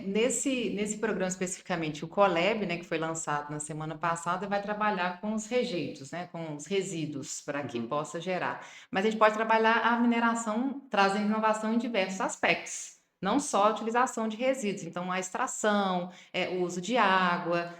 Nesse programa especificamente, o Colab, né, que foi lançado na semana passada, vai trabalhar com os rejeitos, né, com os resíduos, para que Uhum. possa gerar. Mas a gente pode trabalhar a mineração trazendo inovação em diversos aspectos, não só a utilização de resíduos. Então, a extração, o uso de água,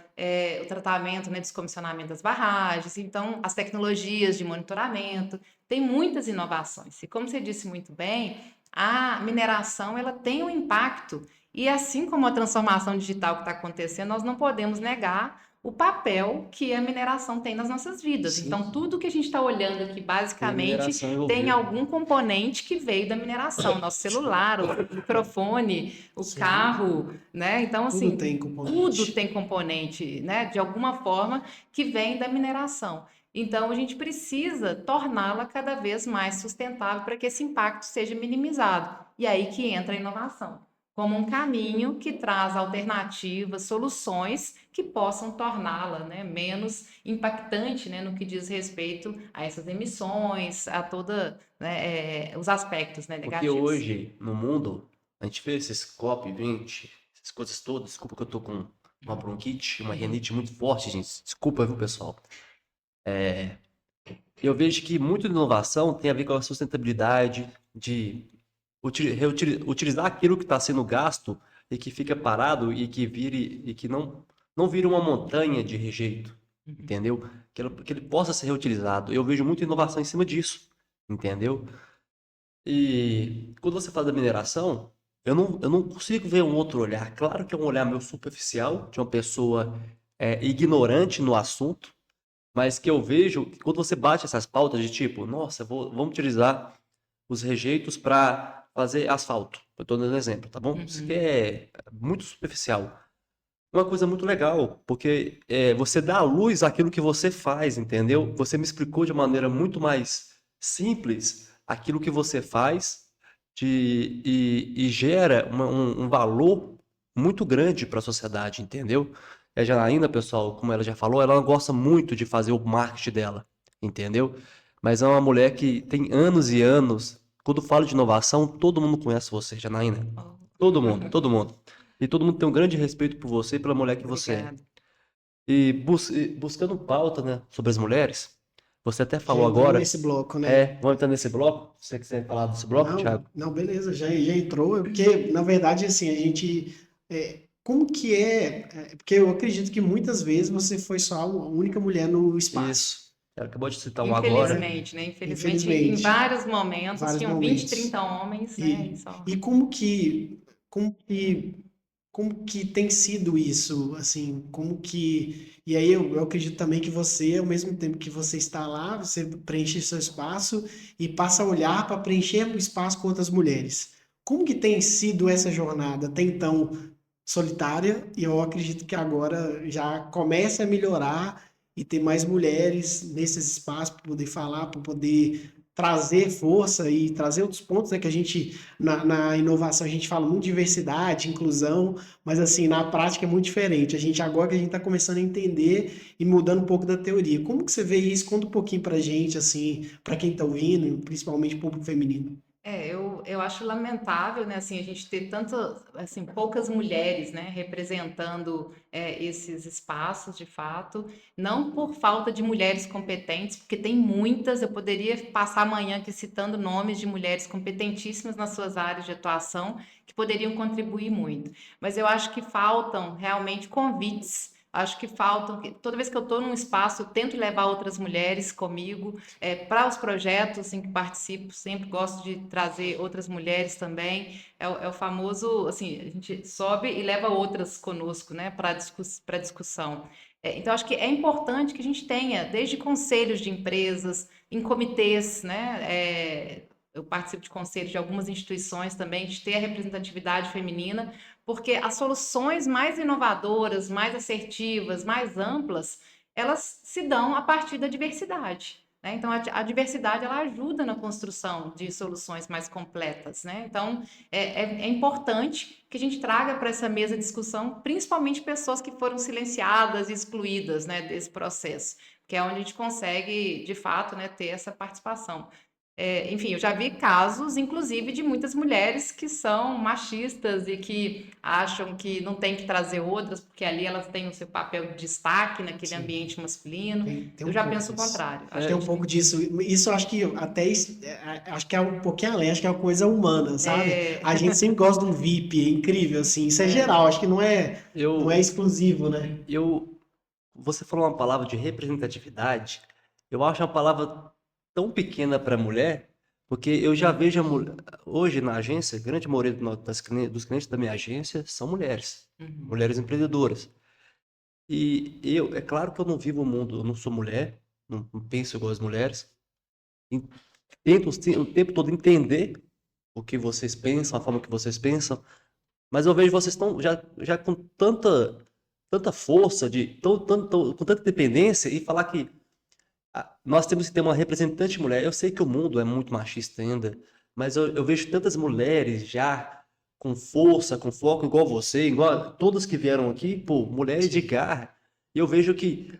o tratamento, né, descomissionamento das barragens, então, as tecnologias de monitoramento, tem muitas inovações. E como você disse muito bem, a mineração ela tem um impacto e assim como a transformação digital que está acontecendo, nós não podemos negar o papel que a mineração tem nas nossas vidas. Sim, Então, tudo que a gente está olhando aqui, Tem a basicamente, mineração tem envolvida. algum componente que veio da mineração. Nosso celular, o microfone, o sim. carro, né? Então, Tudo assim, tem tudo componente. tem componente, né? De alguma forma, que vem da mineração. Então, a gente precisa torná-la cada vez mais sustentável para que esse impacto seja minimizado. E aí que entra a inovação como um caminho que traz alternativas, soluções que possam torná-la, né, menos impactante, né, no que diz respeito a essas emissões, a toda, né, os aspectos, né, Porque negativos. hoje, no mundo, a gente vê esses COP20, essas coisas todas. Desculpa que eu tô com uma bronquite, uma Uhum. rinite muito forte, gente. Desculpa, viu, pessoal? Eu vejo que muito de inovação tem a ver com a sustentabilidade, de utilizar aquilo que está sendo gasto e que fica parado e que vire e que não vire uma montanha de rejeito, entendeu? Que ele possa ser reutilizado. Eu vejo muita inovação em cima disso, entendeu? E quando você fala da mineração, eu não consigo ver um outro olhar. Claro que é um olhar meio superficial de uma pessoa ignorante no assunto, mas que eu vejo que quando você bate essas pautas de tipo, nossa, vamos utilizar os rejeitos para fazer asfalto. Eu estou dando um exemplo, tá bom? Isso aqui Uhum. é muito superficial. Uma coisa muito legal, porque você dá à luz aquilo que você faz, entendeu? Você me explicou de maneira muito mais simples aquilo que você faz e gera um valor muito grande para a sociedade, entendeu? E a Janaína, pessoal, como ela já falou, ela gosta muito de fazer o marketing dela, entendeu? Mas é uma mulher que tem anos e anos. Quando falo de inovação, todo mundo conhece você, Janaína. Oh, Todo mundo, todo mundo. E todo mundo tem um grande respeito por você e pela mulher que você é. obrigada. E buscando pauta, né, sobre as mulheres, você até Já falou entrou agora, nesse bloco, né? vamos entrar nesse bloco? Você quiser falar desse bloco, Não, Thiago? não, beleza, já entrou, porque na verdade assim, a gente como que porque eu acredito que muitas vezes você foi só a única mulher no Isso. espaço, Ela acabou de citar um agora. né? Infelizmente, né? Infelizmente, em Infelizmente, vários momentos, vários tinham 20, momentos. 30 homens, né? E E, só. e como que como que tem sido isso, assim, como que... E aí eu acredito também que você, ao mesmo tempo que você está lá, você preenche seu espaço e passa a olhar para preencher o espaço com outras mulheres. Como que tem sido essa jornada até então solitária? E eu acredito que agora já começa a melhorar e ter mais mulheres nesses espaços para poder falar, para poder trazer força e trazer outros pontos, né, que a gente, na inovação, a gente fala muito de diversidade, inclusão, mas assim, na prática é muito diferente. A gente, agora que a gente está começando a entender e mudando um pouco da teoria. Como que você vê isso? Conta um pouquinho pra gente, assim, para quem está ouvindo, principalmente o público feminino. Eu acho lamentável, né, assim, a gente ter tantas, assim, poucas mulheres, né, representando esses espaços, de fato, não por falta de mulheres competentes, porque tem muitas, eu poderia passar amanhã aqui citando nomes de mulheres competentíssimas nas suas áreas de atuação, que poderiam contribuir muito, mas eu acho que faltam realmente convites. Acho que faltam, toda vez que eu estou num espaço, eu tento levar outras mulheres comigo, para os projetos em que participo, sempre gosto de trazer outras mulheres também. É o famoso, assim, a gente sobe e leva outras conosco, né, para discussão. Então, acho que é importante que a gente tenha, desde conselhos de empresas, em comitês, né? Eu participo de conselhos de algumas instituições também, de ter a representatividade feminina, porque as soluções mais inovadoras, mais assertivas, mais amplas, elas se dão a partir da diversidade. Né? Então, a diversidade ela ajuda na construção de soluções mais completas. Né? Então, é importante que a gente traga para essa mesa de discussão, principalmente pessoas que foram silenciadas e excluídas, né, desse processo, que é onde a gente consegue, de fato, né, ter essa participação. enfim, eu já vi casos, inclusive, de muitas mulheres que são machistas e que acham que não tem que trazer outras, porque ali elas têm o seu papel de destaque naquele Sim, ambiente masculino. tem Eu um já pouco penso o disso. contrário. Acho É, que Tem a um gente tem pouco que. disso. Isso eu acho que acho que é um pouquinho além, acho que é uma coisa humana, sabe? É, A gente sempre gosta de um VIP, é incrível, assim. Isso é é, geral, acho que não é eu, exclusivo, né? eu, você falou uma palavra de representatividade. Eu acho uma palavra tão pequena para a mulher, porque eu já vejo hoje na agência, a grande maioria dos clientes da minha agência são mulheres, uhum, mulheres empreendedoras. E é claro que eu não vivo o mundo, eu não sou mulher, não penso igual as mulheres, e tento o tempo todo entender o que vocês pensam, a forma que vocês pensam, mas eu vejo vocês estão já com tanta força, com tanta independência, e falar que nós temos que ter uma representante mulher. Eu sei que o mundo é muito machista ainda, mas eu vejo tantas mulheres já com força, com foco, igual você, igual todas que vieram aqui, pô, mulheres de Sim. garra. E eu vejo que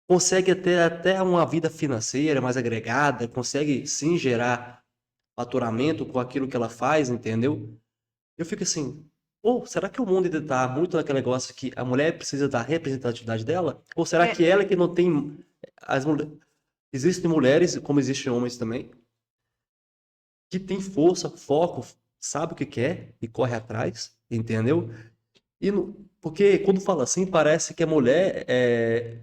consegue ter até uma vida financeira mais agregada, consegue sim gerar faturamento com aquilo que ela faz, entendeu? Eu fico assim, pô, será que o mundo ainda tá muito naquele negócio que a mulher precisa da representatividade dela? Ou será que é, ela que não tem as mulheres. Existem mulheres, como existem homens também, que têm força, foco, sabe o que quer e corre atrás, entendeu? Porque quando fala assim, parece que a mulher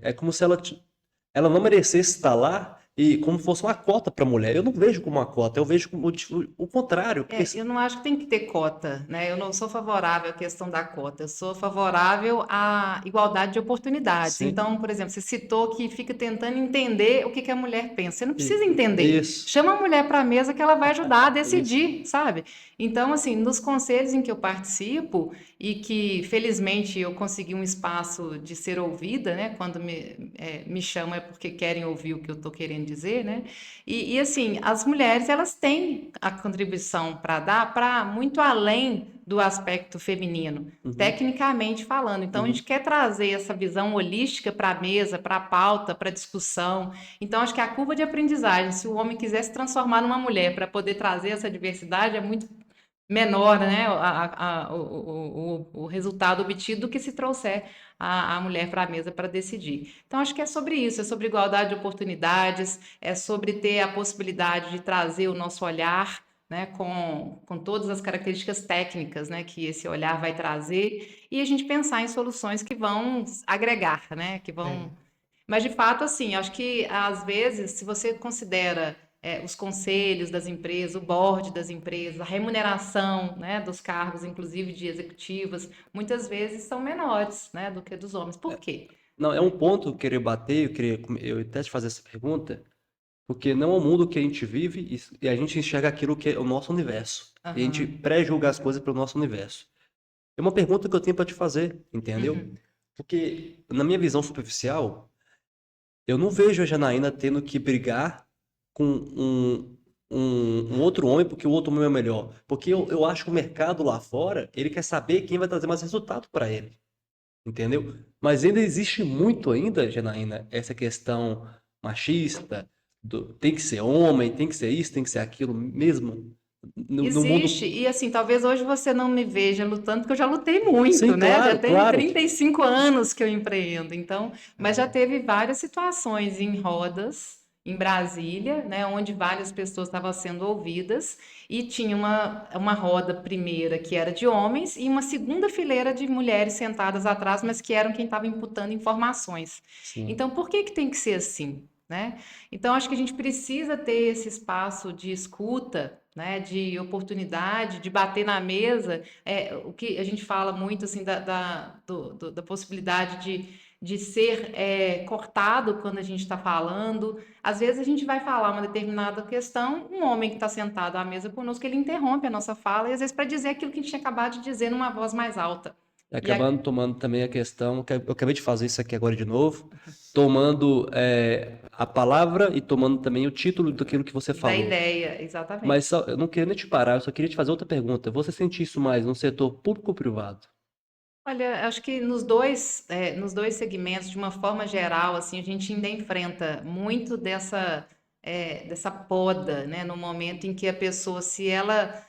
é como se ela não merecesse estar lá e como fosse uma cota para a mulher. Eu não vejo como uma cota, eu vejo como o contrário, porque eu não acho que tem que ter cota, né? Eu não sou favorável à questão da cota, eu sou favorável à igualdade de oportunidades. sim, Então, por exemplo, você citou que fica tentando entender o que que a mulher pensa. Você não precisa entender. isso, Chama a mulher para a mesa que ela vai ajudar a isso. decidir, sabe? Então, assim, nos conselhos em que eu participo e que, felizmente, eu consegui um espaço de ser ouvida, né? Quando me chamam é porque querem ouvir o que eu estou querendo dizer, né? Assim, as mulheres elas têm a contribuição para dar para muito além do aspecto feminino, Uhum, tecnicamente falando. Então, a gente uhum. quer trazer essa visão holística para a mesa, para a pauta, para a discussão. Então, acho que a curva de aprendizagem, se o homem quiser se transformar numa mulher para poder trazer essa diversidade, é muito menor, né, o resultado obtido do que se trouxer a mulher para a mesa para decidir. Então, acho que é sobre isso, é sobre igualdade de oportunidades, é sobre ter a possibilidade de trazer o nosso olhar, né, com todas as características técnicas, né, que esse olhar vai trazer, e a gente pensar em soluções que vão agregar, né, que É. vão mas, de fato, assim, acho que às vezes, se você considera os conselhos das empresas, o board das empresas, a remuneração, né, dos cargos, inclusive de executivas, muitas vezes são menores, né, do que dos homens. Por quê? Não, é um Né? ponto que eu queria bater, eu até te fazer essa pergunta, porque não é o mundo que a gente vive e a gente enxerga aquilo que é o nosso universo. E a gente Aham. pré-julga as coisas pelo nosso universo. É uma pergunta que eu tenho para te fazer, entendeu? Uhum. Porque, na minha visão superficial, eu não vejo a Janaína tendo que brigar com um outro homem porque o outro homem é melhor. Porque eu acho que o mercado lá fora, ele quer saber quem vai trazer mais resultado para ele, entendeu? Mas ainda existe muito ainda, Janaína, essa questão machista, tem que ser homem, tem que ser isso, tem que ser aquilo mesmo. No Existe, mundo. e assim, talvez hoje você não me veja lutando, porque eu já lutei muito, Sim, né? Já claro, tem claro. 35 anos que eu empreendo, então, mas já É. teve várias situações em rodas em Brasília, né, onde várias pessoas estavam sendo ouvidas e tinha uma roda primeira que era de homens e uma segunda fileira de mulheres sentadas atrás, mas que eram quem estava imputando informações. Sim. Então, por que que tem que ser assim, né? Então, acho que a gente precisa ter esse espaço de escuta, né, de oportunidade, de bater na mesa. O que a gente fala muito assim da possibilidade de ser cortado quando a gente está falando. Às vezes a gente vai falar uma determinada questão, um homem que está sentado à mesa conosco, ele interrompe a nossa fala, e às vezes para dizer aquilo que a gente tinha acabado de dizer numa voz mais alta. E a- Acabando tomando também a questão, que eu acabei de fazer isso aqui agora de novo, tomando a palavra e tomando também o título daquilo que você da falou. ideia, Mas exatamente. eu não queria nem te parar, eu só queria te fazer outra pergunta. Você sente isso mais no setor público ou privado? Olha, acho que nos dois segmentos, de uma forma geral, assim, a gente ainda enfrenta muito dessa poda, né? No momento em que a pessoa, se ela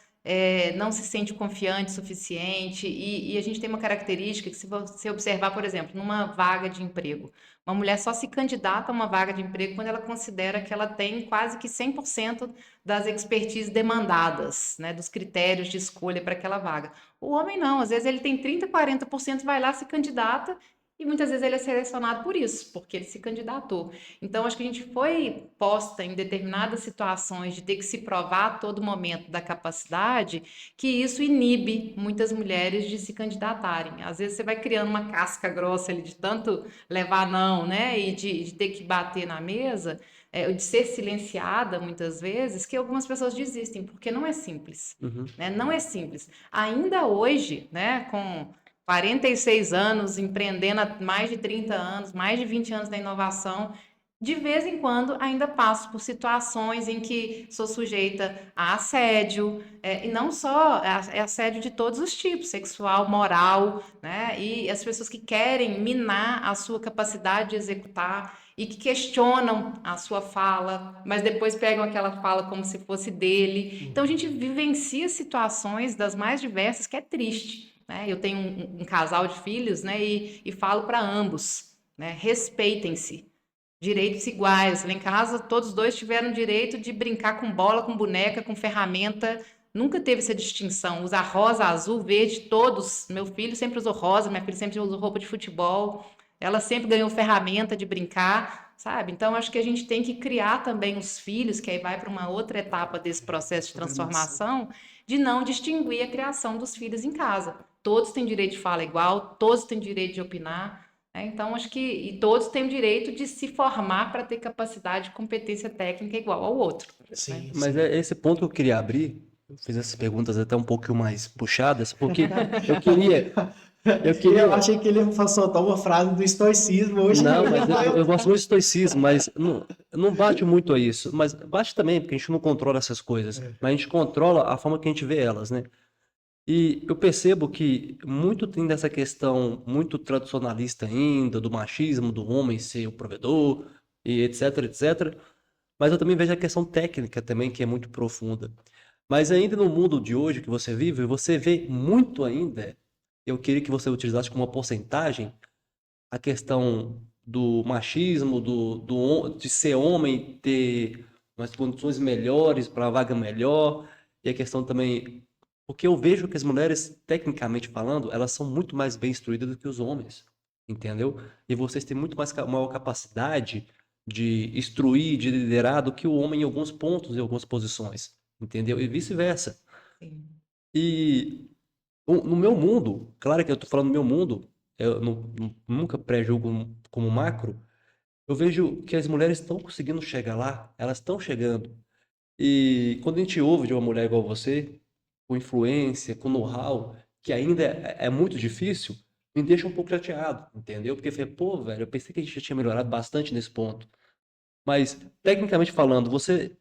não se sente confiante o suficiente, e a gente tem uma característica que, se você observar, por exemplo, numa vaga de emprego, uma mulher só se candidata a uma vaga de emprego quando ela considera que ela tem quase que 100% das expertises demandadas, né, dos critérios de escolha para aquela vaga. O homem não, às vezes ele tem 30, 40%, vai lá, se candidata, e muitas vezes ele é selecionado por isso, porque ele se candidatou. Então, acho que a gente foi posta em determinadas situações de ter que se provar a todo momento da capacidade, que isso inibe muitas mulheres de se candidatarem. Às vezes você vai criando uma casca grossa ali de tanto levar não, né? E de ter que bater na mesa, de ser silenciada muitas vezes, que algumas pessoas desistem, porque não é simples, Uhum. né? Não é simples. Ainda hoje, né, com 46 anos, empreendendo há mais de 30 anos, mais de 20 anos na inovação, de vez em quando ainda passo por situações em que sou sujeita a assédio, e não só, é assédio de todos os tipos, sexual, moral, né? E as pessoas que querem minar a sua capacidade de executar e que questionam a sua fala, mas depois pegam aquela fala como se fosse dele. Então a gente vivencia situações das mais diversas que é triste, né? Eu tenho um casal de filhos, né? E falo para ambos, né? Respeitem-se. Direitos iguais. Lá em casa, todos dois tiveram direito de brincar com bola, com boneca, com ferramenta. Nunca teve essa distinção. Usar rosa, azul, verde, todos. Meu filho sempre usou rosa, minha filha sempre usou roupa de futebol. Ela sempre ganhou ferramenta de brincar, sabe? Então, acho que a gente tem que criar também os filhos, que aí vai para uma outra etapa desse processo de Programação. transformação, de não distinguir a criação dos filhos em casa. Todos têm direito de fala igual, todos têm direito de opinar. Então, acho que e todos têm o direito de se formar para ter capacidade e competência técnica igual ao outro, né? Sim, Mas sim. é esse ponto que eu queria abrir. Eu fiz essas perguntas até um pouco mais puxadas, porque eu queria, eu Eu queria, achei que ele ia soltar uma frase do estoicismo hoje. não, mas eu gosto muito de estoicismo, mas não bate muito a isso. Mas bate também, porque a gente não controla essas coisas, mas a gente controla a forma que a gente vê elas, né? E eu percebo que muito tem dessa questão muito tradicionalista ainda, do machismo, do homem ser o provedor, e etc, etc. Mas eu também vejo a questão técnica também, que é muito profunda. Mas ainda no mundo de hoje que você vive, você vê muito ainda, eu queria que você utilizasse como uma porcentagem, a questão do machismo, de ser homem, ter umas condições melhores para a vaga melhor, e a questão também. Porque eu vejo que as mulheres, tecnicamente falando, elas são muito mais bem instruídas do que os homens, entendeu? E vocês têm muito mais maior capacidade de instruir, de liderar do que o homem em alguns pontos, em algumas posições, entendeu? E vice-versa. Sim. E no meu mundo, claro que eu estou falando no meu mundo, eu nunca pré-julgo como macro, eu vejo que as mulheres estão conseguindo chegar lá, elas estão chegando. E quando a gente ouve de uma mulher igual você, com influência, com know-how, que ainda é muito difícil, me deixa um pouco chateado, entendeu? Porque eu falei, pô, velho, eu pensei que a gente já tinha melhorado bastante nesse ponto. Mas, tecnicamente falando, você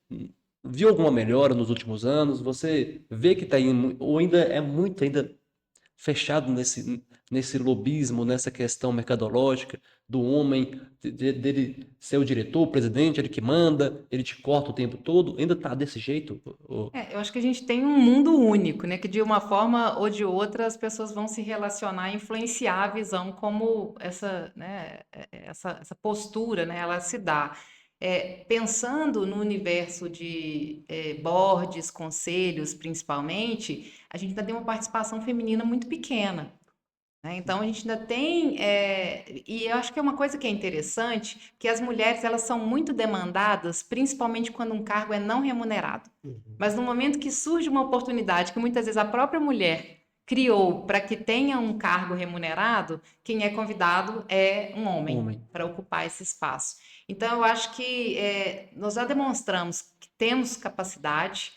viu alguma melhora nos últimos anos? Você vê que está indo, ou ainda é muito ainda fechado nesse lobismo, nessa questão mercadológica do homem, dele ser o diretor, o presidente, ele que manda, ele te corta o tempo todo, ainda tá desse jeito? Eu acho que a gente tem um mundo único, né? Que de uma forma ou de outra as pessoas vão se relacionar e influenciar a visão como essa, né, essa postura, né, ela se dá. Pensando no universo de boards, conselhos, principalmente, a gente ainda tem uma participação feminina muito pequena, né? Então a gente ainda tem, e eu acho que é uma coisa que é interessante, que as mulheres elas são muito demandadas, principalmente quando um cargo é não remunerado. Uhum. Mas no momento que surge uma oportunidade que muitas vezes a própria mulher criou para que tenha um cargo remunerado, quem é convidado é um homem Homem. para ocupar esse espaço. Então eu acho que nós já demonstramos que temos capacidade,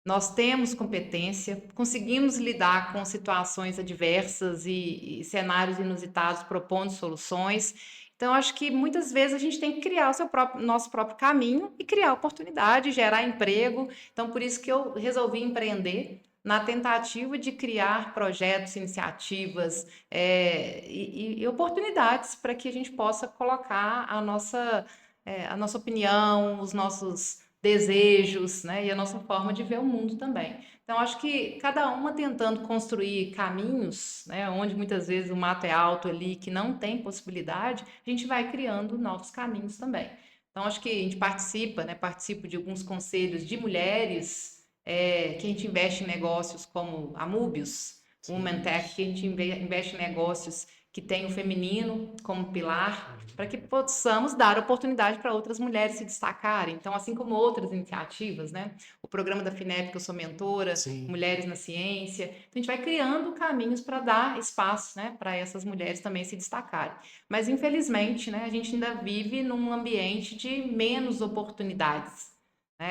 nós temos competência, conseguimos lidar com situações adversas e cenários inusitados, propondo soluções. Então, acho que muitas vezes a gente tem que criar nosso próprio caminho e criar oportunidade, gerar emprego. Então, por isso que eu resolvi empreender na tentativa de criar projetos, iniciativas e oportunidades para que a gente possa colocar a nossa a nossa opinião, os nossos desejos, né, e a nossa forma de ver o mundo também. Então, acho que cada uma tentando construir caminhos, né, onde muitas vezes o mato é alto ali, que não tem possibilidade, a gente vai criando novos caminhos também. Então, acho que a gente participa, né, participo de alguns conselhos de mulheres, que a gente investe em negócios como a Mubius, Women Tech, que a gente investe em negócios que tem o feminino como pilar, para que possamos dar oportunidade para outras mulheres se destacarem. Então, assim como outras iniciativas, né? O programa da FINEP, que eu sou mentora, Sim. Mulheres na Ciência. Então, a gente vai criando caminhos para dar espaço, né, para essas mulheres também se destacarem. Mas, infelizmente, né, a gente ainda vive num ambiente de menos oportunidades.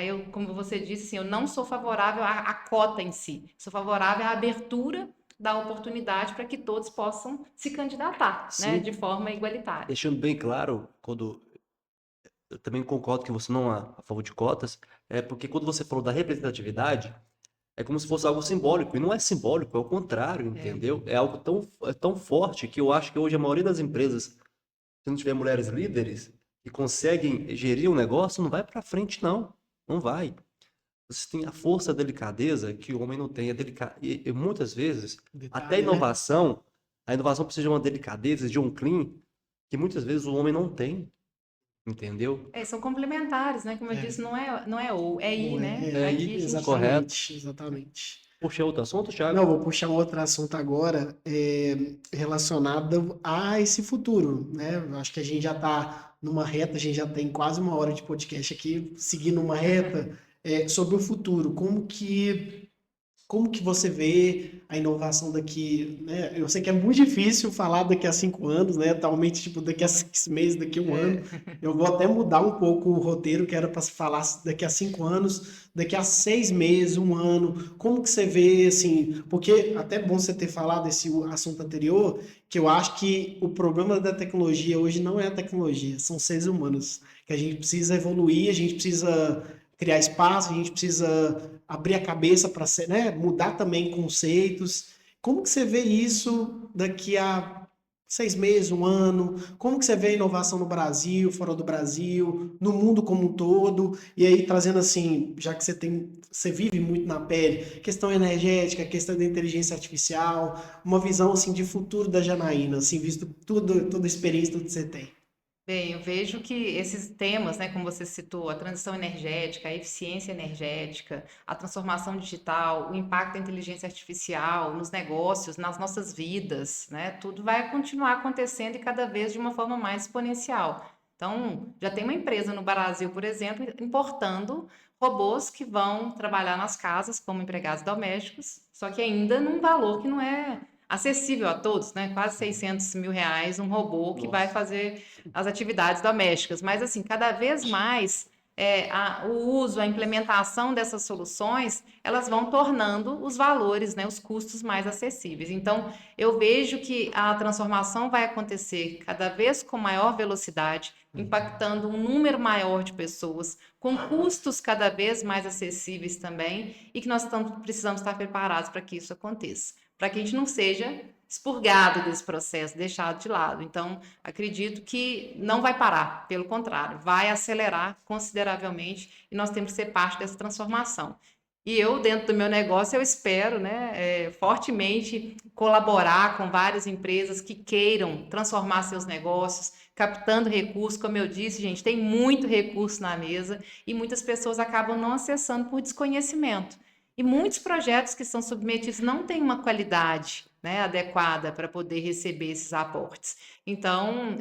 Eu, como você disse, assim, eu não sou favorável à cota em si, sou favorável à abertura da oportunidade para que todos possam se candidatar, né, Sim, de forma igualitária. deixando bem claro, quando eu também concordo que você não é a favor de cotas, é porque quando você falou da representatividade, é como se fosse algo simbólico, e não é simbólico, é o contrário, É, entendeu? É algo tão forte que eu acho que hoje a maioria das empresas, se não tiver mulheres líderes que conseguem gerir um negócio, não vai para frente, não. Não vai. Você tem a força, a delicadeza que o homem não tem. E muitas vezes, até Detalhe, né? a inovação precisa de uma delicadeza, de um clean, que muitas vezes o homem não tem, entendeu? são complementares, né? Como eu É, disse, não é ou, é não e, é, né? É Aqui aí, a gente correto. exatamente, exatamente. Puxa outro assunto, Não, Thiago? vou puxar um outro assunto agora, relacionado a esse futuro, né? Eu acho que a gente já está numa reta, a gente já tem quase uma hora de podcast aqui, seguindo uma reta, sobre o futuro. Como que você vê a inovação daqui, né? Eu sei que é muito difícil falar daqui a 5 anos, né? Atualmente, tipo, daqui a 6 meses, daqui a um ano. é, Eu vou até mudar um pouco o roteiro, que era para se falar daqui a 5 anos, daqui a 6 meses, um ano. Como que você vê, assim? Porque até é bom você ter falado desse assunto anterior, que eu acho que o problema da tecnologia hoje não é a tecnologia, são seres humanos. Que a gente precisa evoluir, a gente precisa criar espaço, a gente precisa abrir a cabeça para, né, mudar também conceitos. Como que você vê isso daqui a 6 meses, um ano? Como que você vê a inovação no Brasil, fora do Brasil, no mundo como um todo? E aí trazendo assim, já que você vive muito na pele, questão energética, questão da inteligência artificial, uma visão assim de futuro da Janaína, assim, visto tudo, toda a experiência tudo que você tem. Bem, eu vejo que esses temas, né, como você citou, a transição energética, a eficiência energética, a transformação digital, o impacto da inteligência artificial nos negócios, nas nossas vidas, né, tudo vai continuar acontecendo e cada vez de uma forma mais exponencial. Então, já tem uma empresa no Brasil, por exemplo, importando robôs que vão trabalhar nas casas como empregados domésticos, só que ainda num valor que não é acessível a todos, né? Quase 600 mil reais, um robô que vai Nossa. fazer as atividades domésticas. Mas, assim, cada vez mais o uso, a implementação dessas soluções, elas vão tornando os valores, né, os custos mais acessíveis. Então, eu vejo que a transformação vai acontecer cada vez com maior velocidade, impactando um número maior de pessoas, com custos cada vez mais acessíveis também, e que nós precisamos estar preparados para que isso aconteça, para que a gente não seja expurgado desse processo, deixado de lado. Então, acredito que não vai parar, pelo contrário, vai acelerar consideravelmente e nós temos que ser parte dessa transformação. E eu, dentro do meu negócio, eu espero, né, fortemente colaborar com várias empresas que queiram transformar seus negócios, captando recursos. Como eu disse, gente, tem muito recurso na mesa e muitas pessoas acabam não acessando por desconhecimento. E muitos projetos que são submetidos não têm uma qualidade, né, adequada para poder receber esses aportes. Então,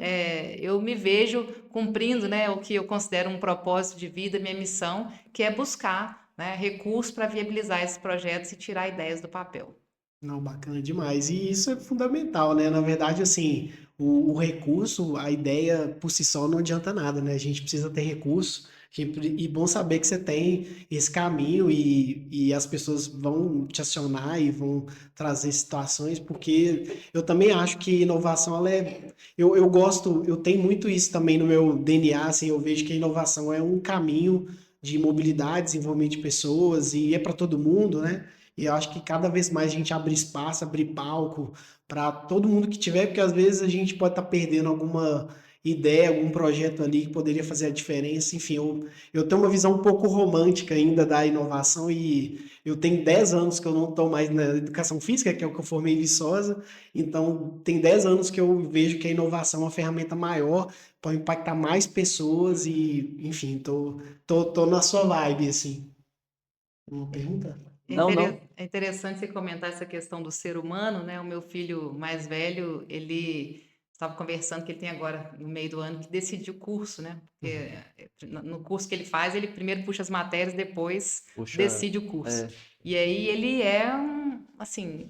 eu me vejo cumprindo, né, o que eu considero um propósito de vida, minha missão, que é buscar, né, recursos para viabilizar esses projetos e tirar ideias do papel. Não, bacana demais. E isso é fundamental, né? Na verdade, assim, o recurso, a ideia por si só não adianta nada, né? A gente precisa ter recurso. E bom saber que você tem esse caminho e as pessoas vão te acionar e vão trazer situações, porque eu também acho que inovação, ela é. Eu gosto, eu tenho muito isso também no meu DNA, assim, eu vejo que a inovação é um caminho de mobilidade, desenvolvimento de pessoas e é para todo mundo, né? E eu acho que cada vez mais a gente abre espaço, abrir palco para todo mundo que tiver, porque às vezes a gente pode estar perdendo alguma ideia, algum projeto ali que poderia fazer a diferença. Enfim, eu tenho uma visão um pouco romântica ainda da inovação e eu tenho 10 anos que eu não estou mais na educação física, que é o que eu formei em Viçosa, então tem 10 anos que eu vejo que a inovação é uma ferramenta maior para impactar mais pessoas e, enfim, tô na sua vibe, assim. Uma pergunta? Não, não. É interessante você comentar essa questão do ser humano, né? O meu filho mais velho, ele estava conversando que ele tem agora, no meio do ano, que decidir o curso, né? Porque no curso que ele faz, ele primeiro puxa as matérias, depois Puxa, decide o curso. é, E aí ele é, assim,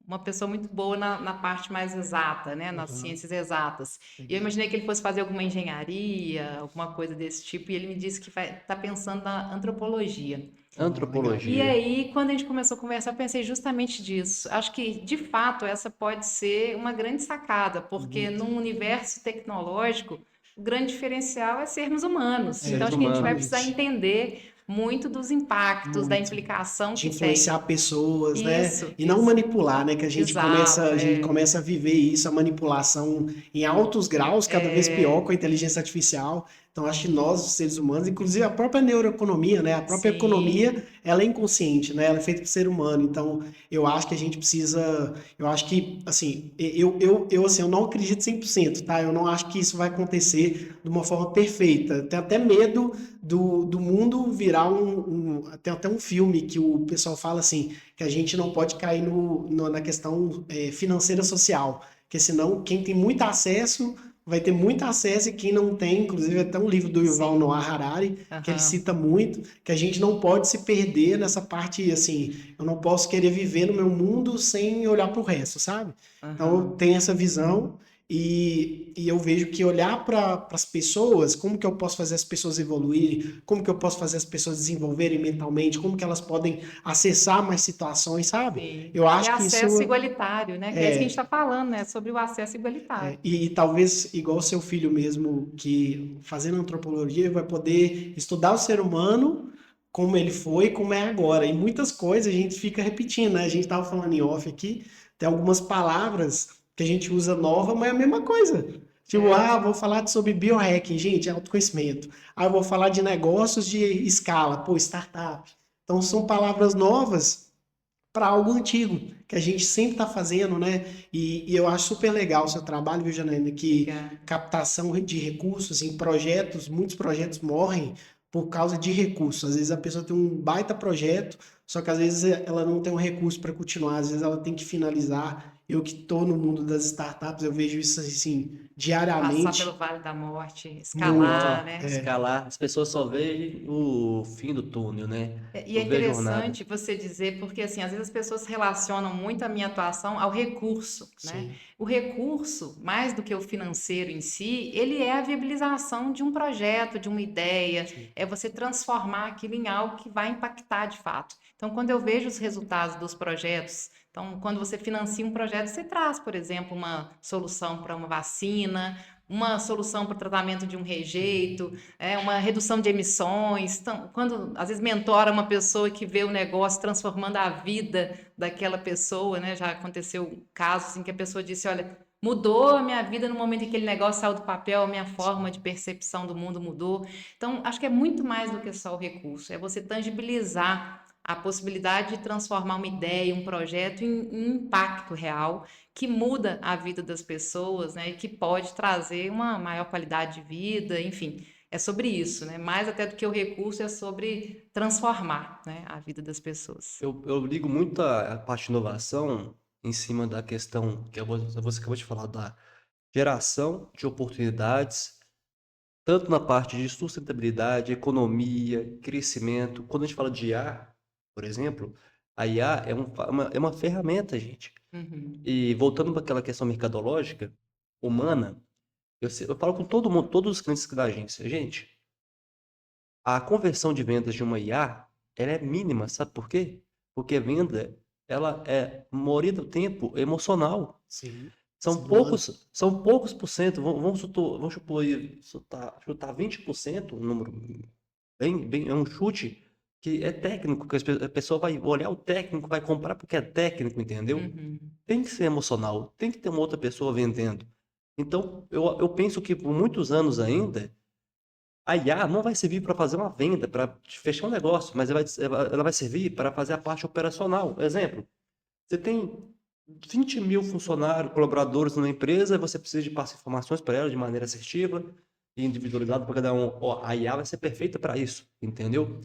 uma pessoa muito boa na parte mais exata, né? Nas Aham, ciências exatas. E eu legal. imaginei que ele fosse fazer alguma engenharia, alguma coisa desse tipo, e ele me disse que está pensando na antropologia. Ah, legal. E antropologia. aí, quando a gente começou a conversar, eu pensei justamente disso. Acho que, de fato, essa pode ser uma grande sacada, porque Muito. num universo tecnológico, o grande diferencial é sermos humanos. É, Então, Seres acho que a gente vai precisar exatamente. entender muito dos impactos, da Muito. implicação De que tem. influenciar pessoas, né? Isso, E não isso. manipular, né? Que Exato, a gente começa a viver isso, a manipulação em altos graus, cada vez pior com a inteligência artificial. Então, acho que nós, os seres humanos, inclusive a própria neuroeconomia, né? A própria economia, sim, ela é inconsciente, né? Ela é feita por ser humano. Então, eu acho que a gente precisa, eu acho que, assim, assim, eu não acredito 100%, tá? Eu não acho que isso vai acontecer de uma forma perfeita. Tenho até medo do mundo virar tem até um filme que o pessoal fala assim, que a gente não pode cair na questão financeira social, porque senão quem tem muito acesso vai ter muito acesso e quem não tem, inclusive até um livro do Yuval sim. Noah Harari, que ele Aham, cita muito, que a gente não pode se perder nessa parte, assim, eu não posso querer viver no meu mundo sem olhar para o resto, sabe? Então eu aham. tenho essa visão e eu vejo que olhar para as pessoas, como que eu posso fazer as pessoas evoluírem, como que eu posso fazer as pessoas desenvolverem mentalmente, como que elas podem acessar mais situações, sabe? Sim. Eu E acho que acesso isso igualitário, né? Que é isso que a gente está falando, né? Sobre o acesso igualitário. e talvez igual o seu filho mesmo, que fazendo antropologia vai poder estudar o ser humano como ele foi, como é agora. E muitas coisas a gente fica repetindo, né? A gente estava falando em off aqui, tem algumas palavras que a gente usa nova, mas é a mesma coisa. Tipo, É, vou falar sobre biohacking, gente, é autoconhecimento. Eu vou falar de negócios de escala, pô, startup. Então são palavras novas para algo antigo, que a gente sempre está fazendo, né? E eu acho super legal o seu trabalho, viu, Janaína? Que obrigada. captação de recursos em projetos, muitos projetos morrem por causa de recursos. Às vezes a pessoa tem um baita projeto, só que às vezes ela não tem um recurso para continuar, às vezes ela tem que finalizar. Eu que estou no mundo das startups, eu vejo isso assim Passar pelo diariamente, Vale da Morte, muito. escalar, Nó, né? escalar. As pessoas só veem o fim do túnel, né? E é Não vê a jornada. interessante você dizer, porque assim, às vezes as pessoas relacionam muito a minha atuação ao recurso, né? Sim, O recurso, mais do que o financeiro em si, ele é a viabilização de um projeto, de uma ideia, sim, é você transformar aquilo em algo que vai impactar de fato. Então, quando eu vejo os resultados dos projetos, então, quando você financia um projeto, você traz, por exemplo, uma solução para uma vacina, uma solução para o tratamento de um rejeito, uma redução de emissões. Então, quando às vezes mentora uma pessoa que vê o negócio transformando a vida daquela pessoa, né? Já aconteceu casos em que a pessoa disse, olha, mudou a minha vida no momento em que aquele negócio saiu do papel, a minha forma de percepção do mundo mudou. Então, acho que é muito mais do que só o recurso, é você tangibilizar a possibilidade de transformar uma ideia, um projeto em impacto real que muda a vida das pessoas, né, e que pode trazer uma maior qualidade de vida, enfim, é sobre isso, né? Mais até do que o recurso, é sobre transformar, né, a vida das pessoas. Eu ligo muito a parte de inovação em cima da questão que você acabou de falar da geração de oportunidades, tanto na parte de sustentabilidade, economia, crescimento. Quando a gente fala de IA, por exemplo, a IA é uma ferramenta, gente. Uhum. E voltando para aquela questão mercadológica, humana, eu falo com todo mundo, todos os clientes da agência. Gente, a conversão de vendas de uma IA, ela é mínima, sabe por quê? Porque a venda, ela é, a maioria do tempo, emocional. sim. Simulando. São poucos por cento, vamos supor, chutar 20%, um número é um chute que é técnico, que a pessoa vai olhar o técnico, vai comprar porque é técnico, entendeu? Uhum. Tem que ser emocional, tem que ter uma outra pessoa vendendo. Então, eu penso que por muitos anos ainda, a IA não vai servir para fazer uma venda, para fechar um negócio, mas ela vai servir para fazer a parte operacional. Exemplo, você tem 20 mil funcionários, colaboradores numa empresa, e você precisa de passar informações para ela de maneira assertiva e individualizada para cada um. Ó, a IA vai ser perfeita para isso, entendeu?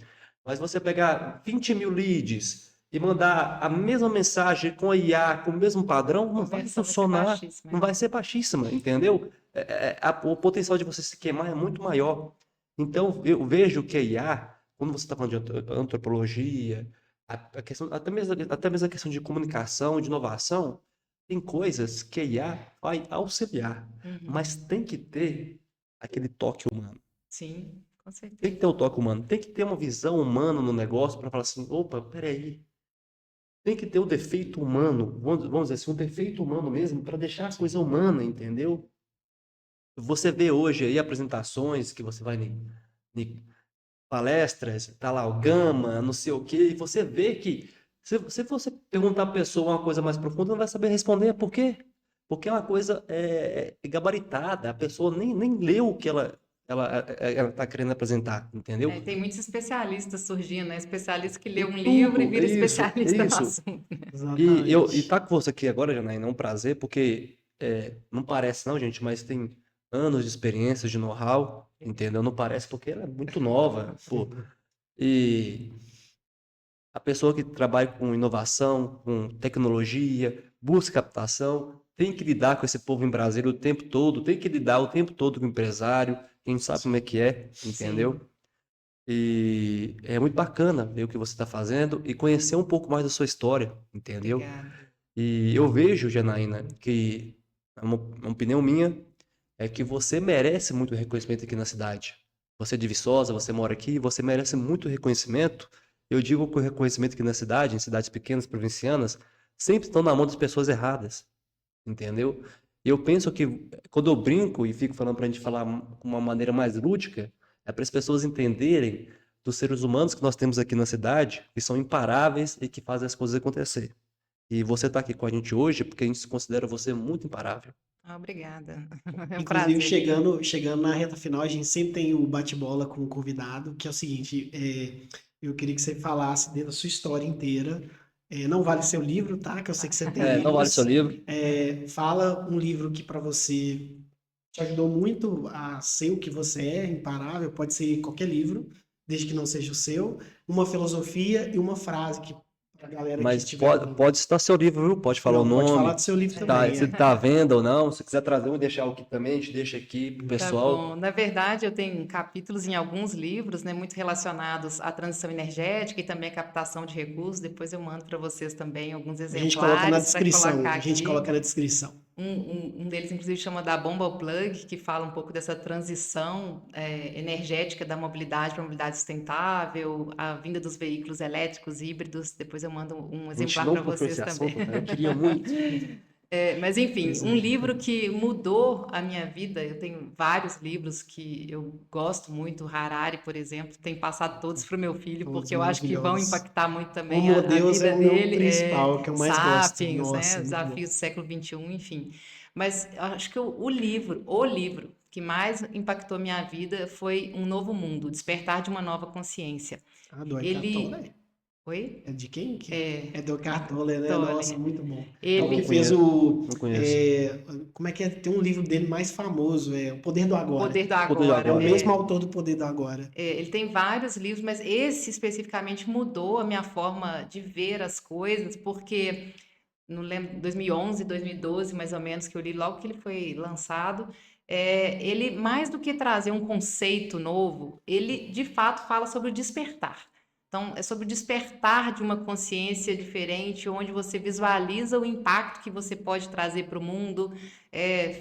Mas você pegar 20 mil leads e mandar a mesma mensagem com a IA, com o mesmo padrão, A não vai conversão vai ser funcionar, baixíssima. não vai ser baixíssima, entendeu? O potencial de você se queimar é muito maior. Então, eu vejo que a IA, quando você está falando de antropologia, a questão, até mesmo a questão de comunicação, de inovação, tem coisas que a IA vai auxiliar, Uhum. mas tem que ter aquele toque humano. Sim, com Tem que certeza. ter o toque humano, tem que ter uma visão humana no negócio para falar assim, opa, peraí, tem que ter o defeito humano, vamos dizer assim, um defeito humano mesmo, para deixar a coisa humana, entendeu? Você vê hoje aí apresentações que você vai em palestras, tá lá o Gama, não sei o quê, e você vê que se você perguntar a pessoa uma coisa mais profunda, não vai saber responder. Por quê? Porque é uma coisa gabaritada, a pessoa nem leu o que ela tá querendo apresentar, entendeu? Tem muitos especialistas surgindo, né? Especialista que lê Em um livro e tudo, vira é especialista no isso. assunto. E Exatamente. tá com você aqui agora, Janaína, é um prazer, porque não parece não, gente, mas tem anos de experiência, de know-how, entendeu? Não parece porque ela é muito nova, pô. E a pessoa que trabalha com inovação, com tecnologia, busca captação, tem que lidar com esse povo em Brasília o tempo todo, tem que lidar o tempo todo com o empresário, a gente sabe como é que é, Sim, entendeu? E é muito bacana ver o que você está fazendo e conhecer um pouco mais da sua história, entendeu? obrigada. E eu vejo, Janaína, que uma opinião minha é que você merece muito reconhecimento aqui na cidade. Você é de Viçosa, você mora aqui, você merece muito reconhecimento. Eu digo que o reconhecimento aqui na cidade, em cidades pequenas, provincianas, sempre estão na mão das pessoas erradas, entendeu? E eu penso que quando eu brinco e fico falando para a gente falar com uma maneira mais lúdica, é para as pessoas entenderem dos seres humanos que nós temos aqui na cidade, que são imparáveis e que fazem as coisas acontecer. E você está aqui com a gente hoje porque a gente considera você muito imparável. Obrigada. É um Inclusive, prazer. chegando na reta final, a gente sempre tem o bate-bola com o convidado, que é o seguinte, eu queria que você falasse dentro da sua história inteira. Não vale seu livro, tá? Que eu sei que você tem Não vale seu livros. livro? Fala um livro que para você te ajudou muito a ser o que você é, imparável, pode ser qualquer livro, desde que não seja o seu, uma filosofia e uma frase que a galera que Mas estiver ouvindo. pode citar seu livro, viu? Pode falar o Não, pode falar nome, do seu livro É. também, se tá à venda ou não. Se quiser trazer um e deixar aqui também, a gente deixa aqui pro Tá pessoal. bom. Na verdade, eu tenho capítulos em alguns livros, né, muito relacionados à transição energética e também à captação de recursos. Depois eu mando para vocês também alguns A gente coloca na exemplares para descrição. colocar A gente aqui. coloca na descrição. Um deles, inclusive, chama da bomba ao plug, que fala um pouco dessa transição energética da mobilidade para a mobilidade sustentável, a vinda dos veículos elétricos híbridos. Depois eu mando um A gente exemplar não para puxou vocês esse também. assunto, né? Eu queria muito. Mas, enfim, Pois um é. livro que mudou a minha vida. Eu tenho vários livros que eu gosto muito. Harari, por exemplo, tem passado todos para o meu filho, Todos porque eu acho que vão maravilhosos. impactar muito também Homo a Deus é vida o meu dele. principal, que eu mais gosto. Sapiens, né? Nossa, Os muito bom. desafios do século XXI, enfim. Mas eu acho que o livro que mais impactou minha vida foi Um Novo Mundo, Despertar de uma Nova Consciência. Ah, do Eckhart Ele... Tolle? Oi? É de quem? É É, do Eckhart Tolle, né? Nossa, Tolle. muito bom. É o Não que Ele... fez conheço, o. não conheço. Como é que é? Tem um livro dele mais famoso, O Poder do O Agora. Poder do Poder de É o Agora. agora. mesmo autor do Poder do Agora. Ele tem vários livros, mas esse especificamente mudou a minha forma de ver as coisas, porque não lembro, 2011, 2012, mais ou menos, que eu li logo que ele foi lançado. Ele, mais do que trazer um conceito novo, ele de fato fala sobre o despertar. Então, é sobre o despertar de uma consciência diferente, onde você visualiza o impacto que você pode trazer para o mundo.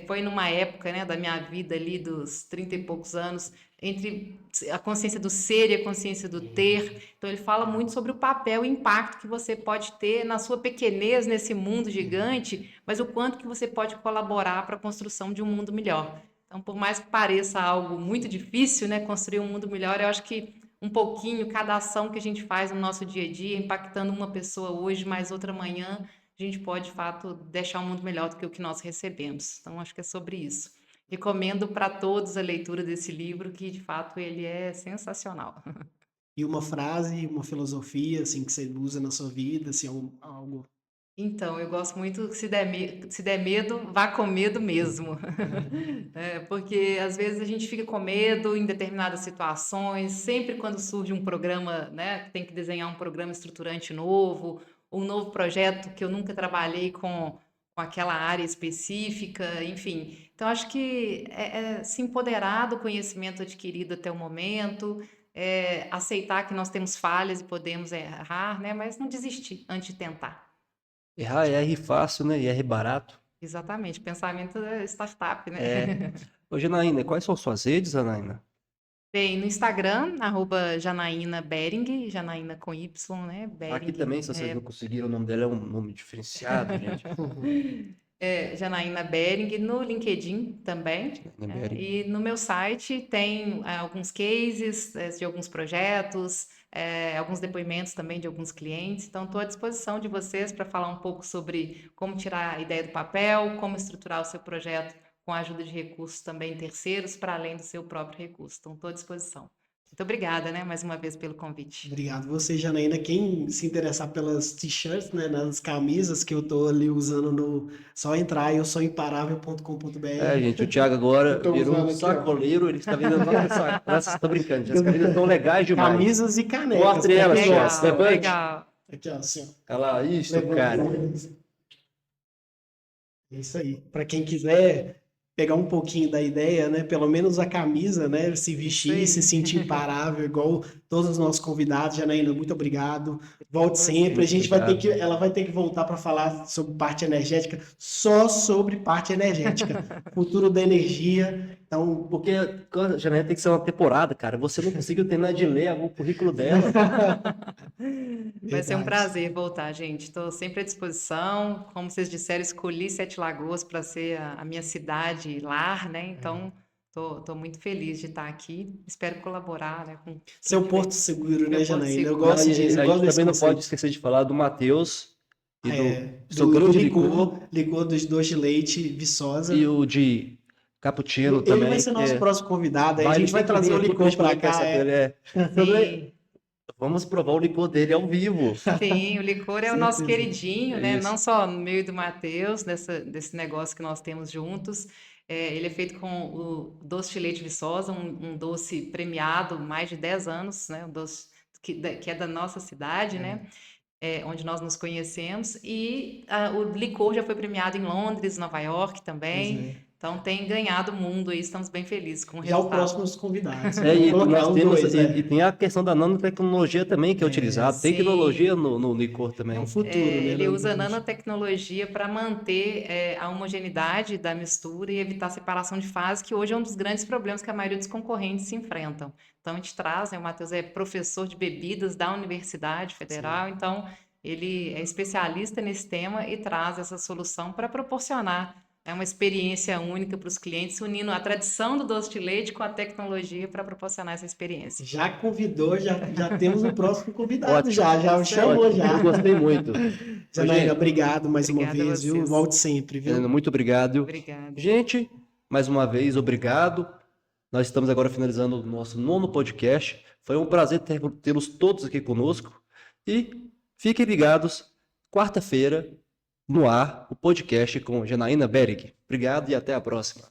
Foi numa época, né, da minha vida ali, dos 30 e poucos anos, entre a consciência do ser e a consciência do ter. Então, ele fala muito sobre o papel e impacto que você pode ter na sua pequenez nesse mundo gigante, mas o quanto que você pode colaborar para a construção de um mundo melhor. Então, por mais que pareça algo muito difícil, né, construir um mundo melhor, eu acho que um pouquinho, cada ação que a gente faz no nosso dia a dia, impactando uma pessoa hoje, mais outra amanhã, a a gente pode, de fato, deixar o mundo melhor do que o que nós recebemos. Então, acho que é sobre isso. Recomendo para todos a leitura desse livro, que de fato ele é sensacional. E uma frase, uma filosofia, assim, que você usa na sua vida, assim, algo... Então, eu gosto muito que se der medo, vá com medo mesmo. Porque às vezes a gente fica com medo em determinadas situações, sempre quando surge um programa, né, que tem que desenhar um programa estruturante novo, um novo projeto que eu nunca trabalhei com aquela área específica, enfim. Então, acho que é se empoderar do conhecimento adquirido até o momento, aceitar que nós temos falhas e podemos errar, né, mas não desistir antes de tentar. Errar é R fácil, né? E R barato. Exatamente, pensamento é startup, né? É. Ô, Janaína, quais são suas redes, Janaína? Bem, no Instagram, @Janaína Bering, Janaína com Y, né? Aqui Bering, também, se vocês não conseguiram, o nome dela é um nome diferenciado, gente. Janaína Bering, no LinkedIn também. Janaína Bering. E no meu site tem alguns cases de alguns projetos, alguns depoimentos também de alguns clientes. Então, estou à disposição de vocês para falar um pouco sobre como tirar a ideia do papel, como estruturar o seu projeto com a ajuda de recursos também terceiros, para além do seu próprio recurso. Então, estou à disposição. Muito obrigada, né, mais uma vez pelo convite. Obrigado você, Janaína. Quem se interessar pelas t-shirts, né, nas camisas que eu tô ali usando no... Só entrar em eusoimparável.com.br. Gente, o Thiago agora Eu tô virou um usando aqui, ó. sacoleiro, ele está vendendo vários sacos. Nossa, tô brincando, gente, as camisas estão legais demais. Camisas e canecas. Mostre pra elas, quem Legal, gosta. levante. legal. Aqui, ó, assim, ó. Olha lá, isso, Levanta. cara. É isso aí. Para quem quiser pegar um pouquinho da ideia, né? Pelo menos a camisa, né? Se vestir, aí. se sentir imparável, igual todos os nossos convidados. Janaína, muito obrigado. Volte sempre. A gente vai ter que, ela vai ter que voltar para falar sobre parte energética, só sobre parte energética, futuro da energia. Então, Porque a Janaína tem que ser uma temporada, cara. Você não conseguiu terminar de ler o currículo dela. Vai ser um verdade. prazer voltar, gente. Estou sempre à disposição. Como vocês disseram, escolhi Sete Lagoas para ser a minha cidade lar, né? Então, estou muito feliz de estar aqui. Espero colaborar, né, com Seu quem porto tiver. seguro, Meu né, porto Janaína? Eu seguro. gosto A disso. gente Eu gosto desse também não conceito. pode esquecer de falar do Matheus e do seu do grande licor, licor licor dos dois de leite, Viçosa. e o de cappuccino Ele também. vai ser nosso próximo convidado. Aí a Ele gente vai tem que trazer vir o aqui licor pra pra gente conversar cá. com ele. Sim, Vamos provar o licor dele ao vivo. sim, o licor é o nosso Certeza. queridinho, É né? isso. Não só no meio do Matheus, desse negócio que nós temos juntos. Ele é feito com o doce de leite Viçosa, um doce premiado mais de 10 anos, né? Um doce que é da nossa cidade, né? Onde nós nos conhecemos. E o licor já foi premiado em Londres, Nova York também. Pois é. Então tem ganhado o mundo aí, estamos bem felizes com o Já o resultado. próximo os convidados. E Vamos colocar nós os temos, dois, e tem a questão da nanotecnologia também que é utilizada. Tem sim. tecnologia no licor É também. o futuro, né? Ele usa nanotecnologia para manter a homogeneidade da mistura e evitar a separação de fase, que hoje é um dos grandes problemas que a maioria dos concorrentes se enfrentam. Então, a gente traz, né, o Matheus é professor de bebidas da Universidade Federal, então ele é especialista nesse tema e traz essa solução para proporcionar uma experiência única para os clientes, unindo a tradição do doce de leite com a tecnologia para proporcionar essa experiência. Já convidou, já temos o próximo convidado. Ótimo. Já o chamou Ótimo, já. eu gostei muito. Janaína, Gente, obrigado mais uma Obrigada a vez, viu? vocês. Volte sempre, viu? Helena, muito obrigado. Obrigada. Gente, mais uma vez, obrigado. Nós estamos agora finalizando o nosso 9º podcast. Foi um prazer tê-los todos aqui conosco. E fiquem ligados, quarta-feira, no ar, o podcast com Janaína Bering. Obrigado e até a próxima.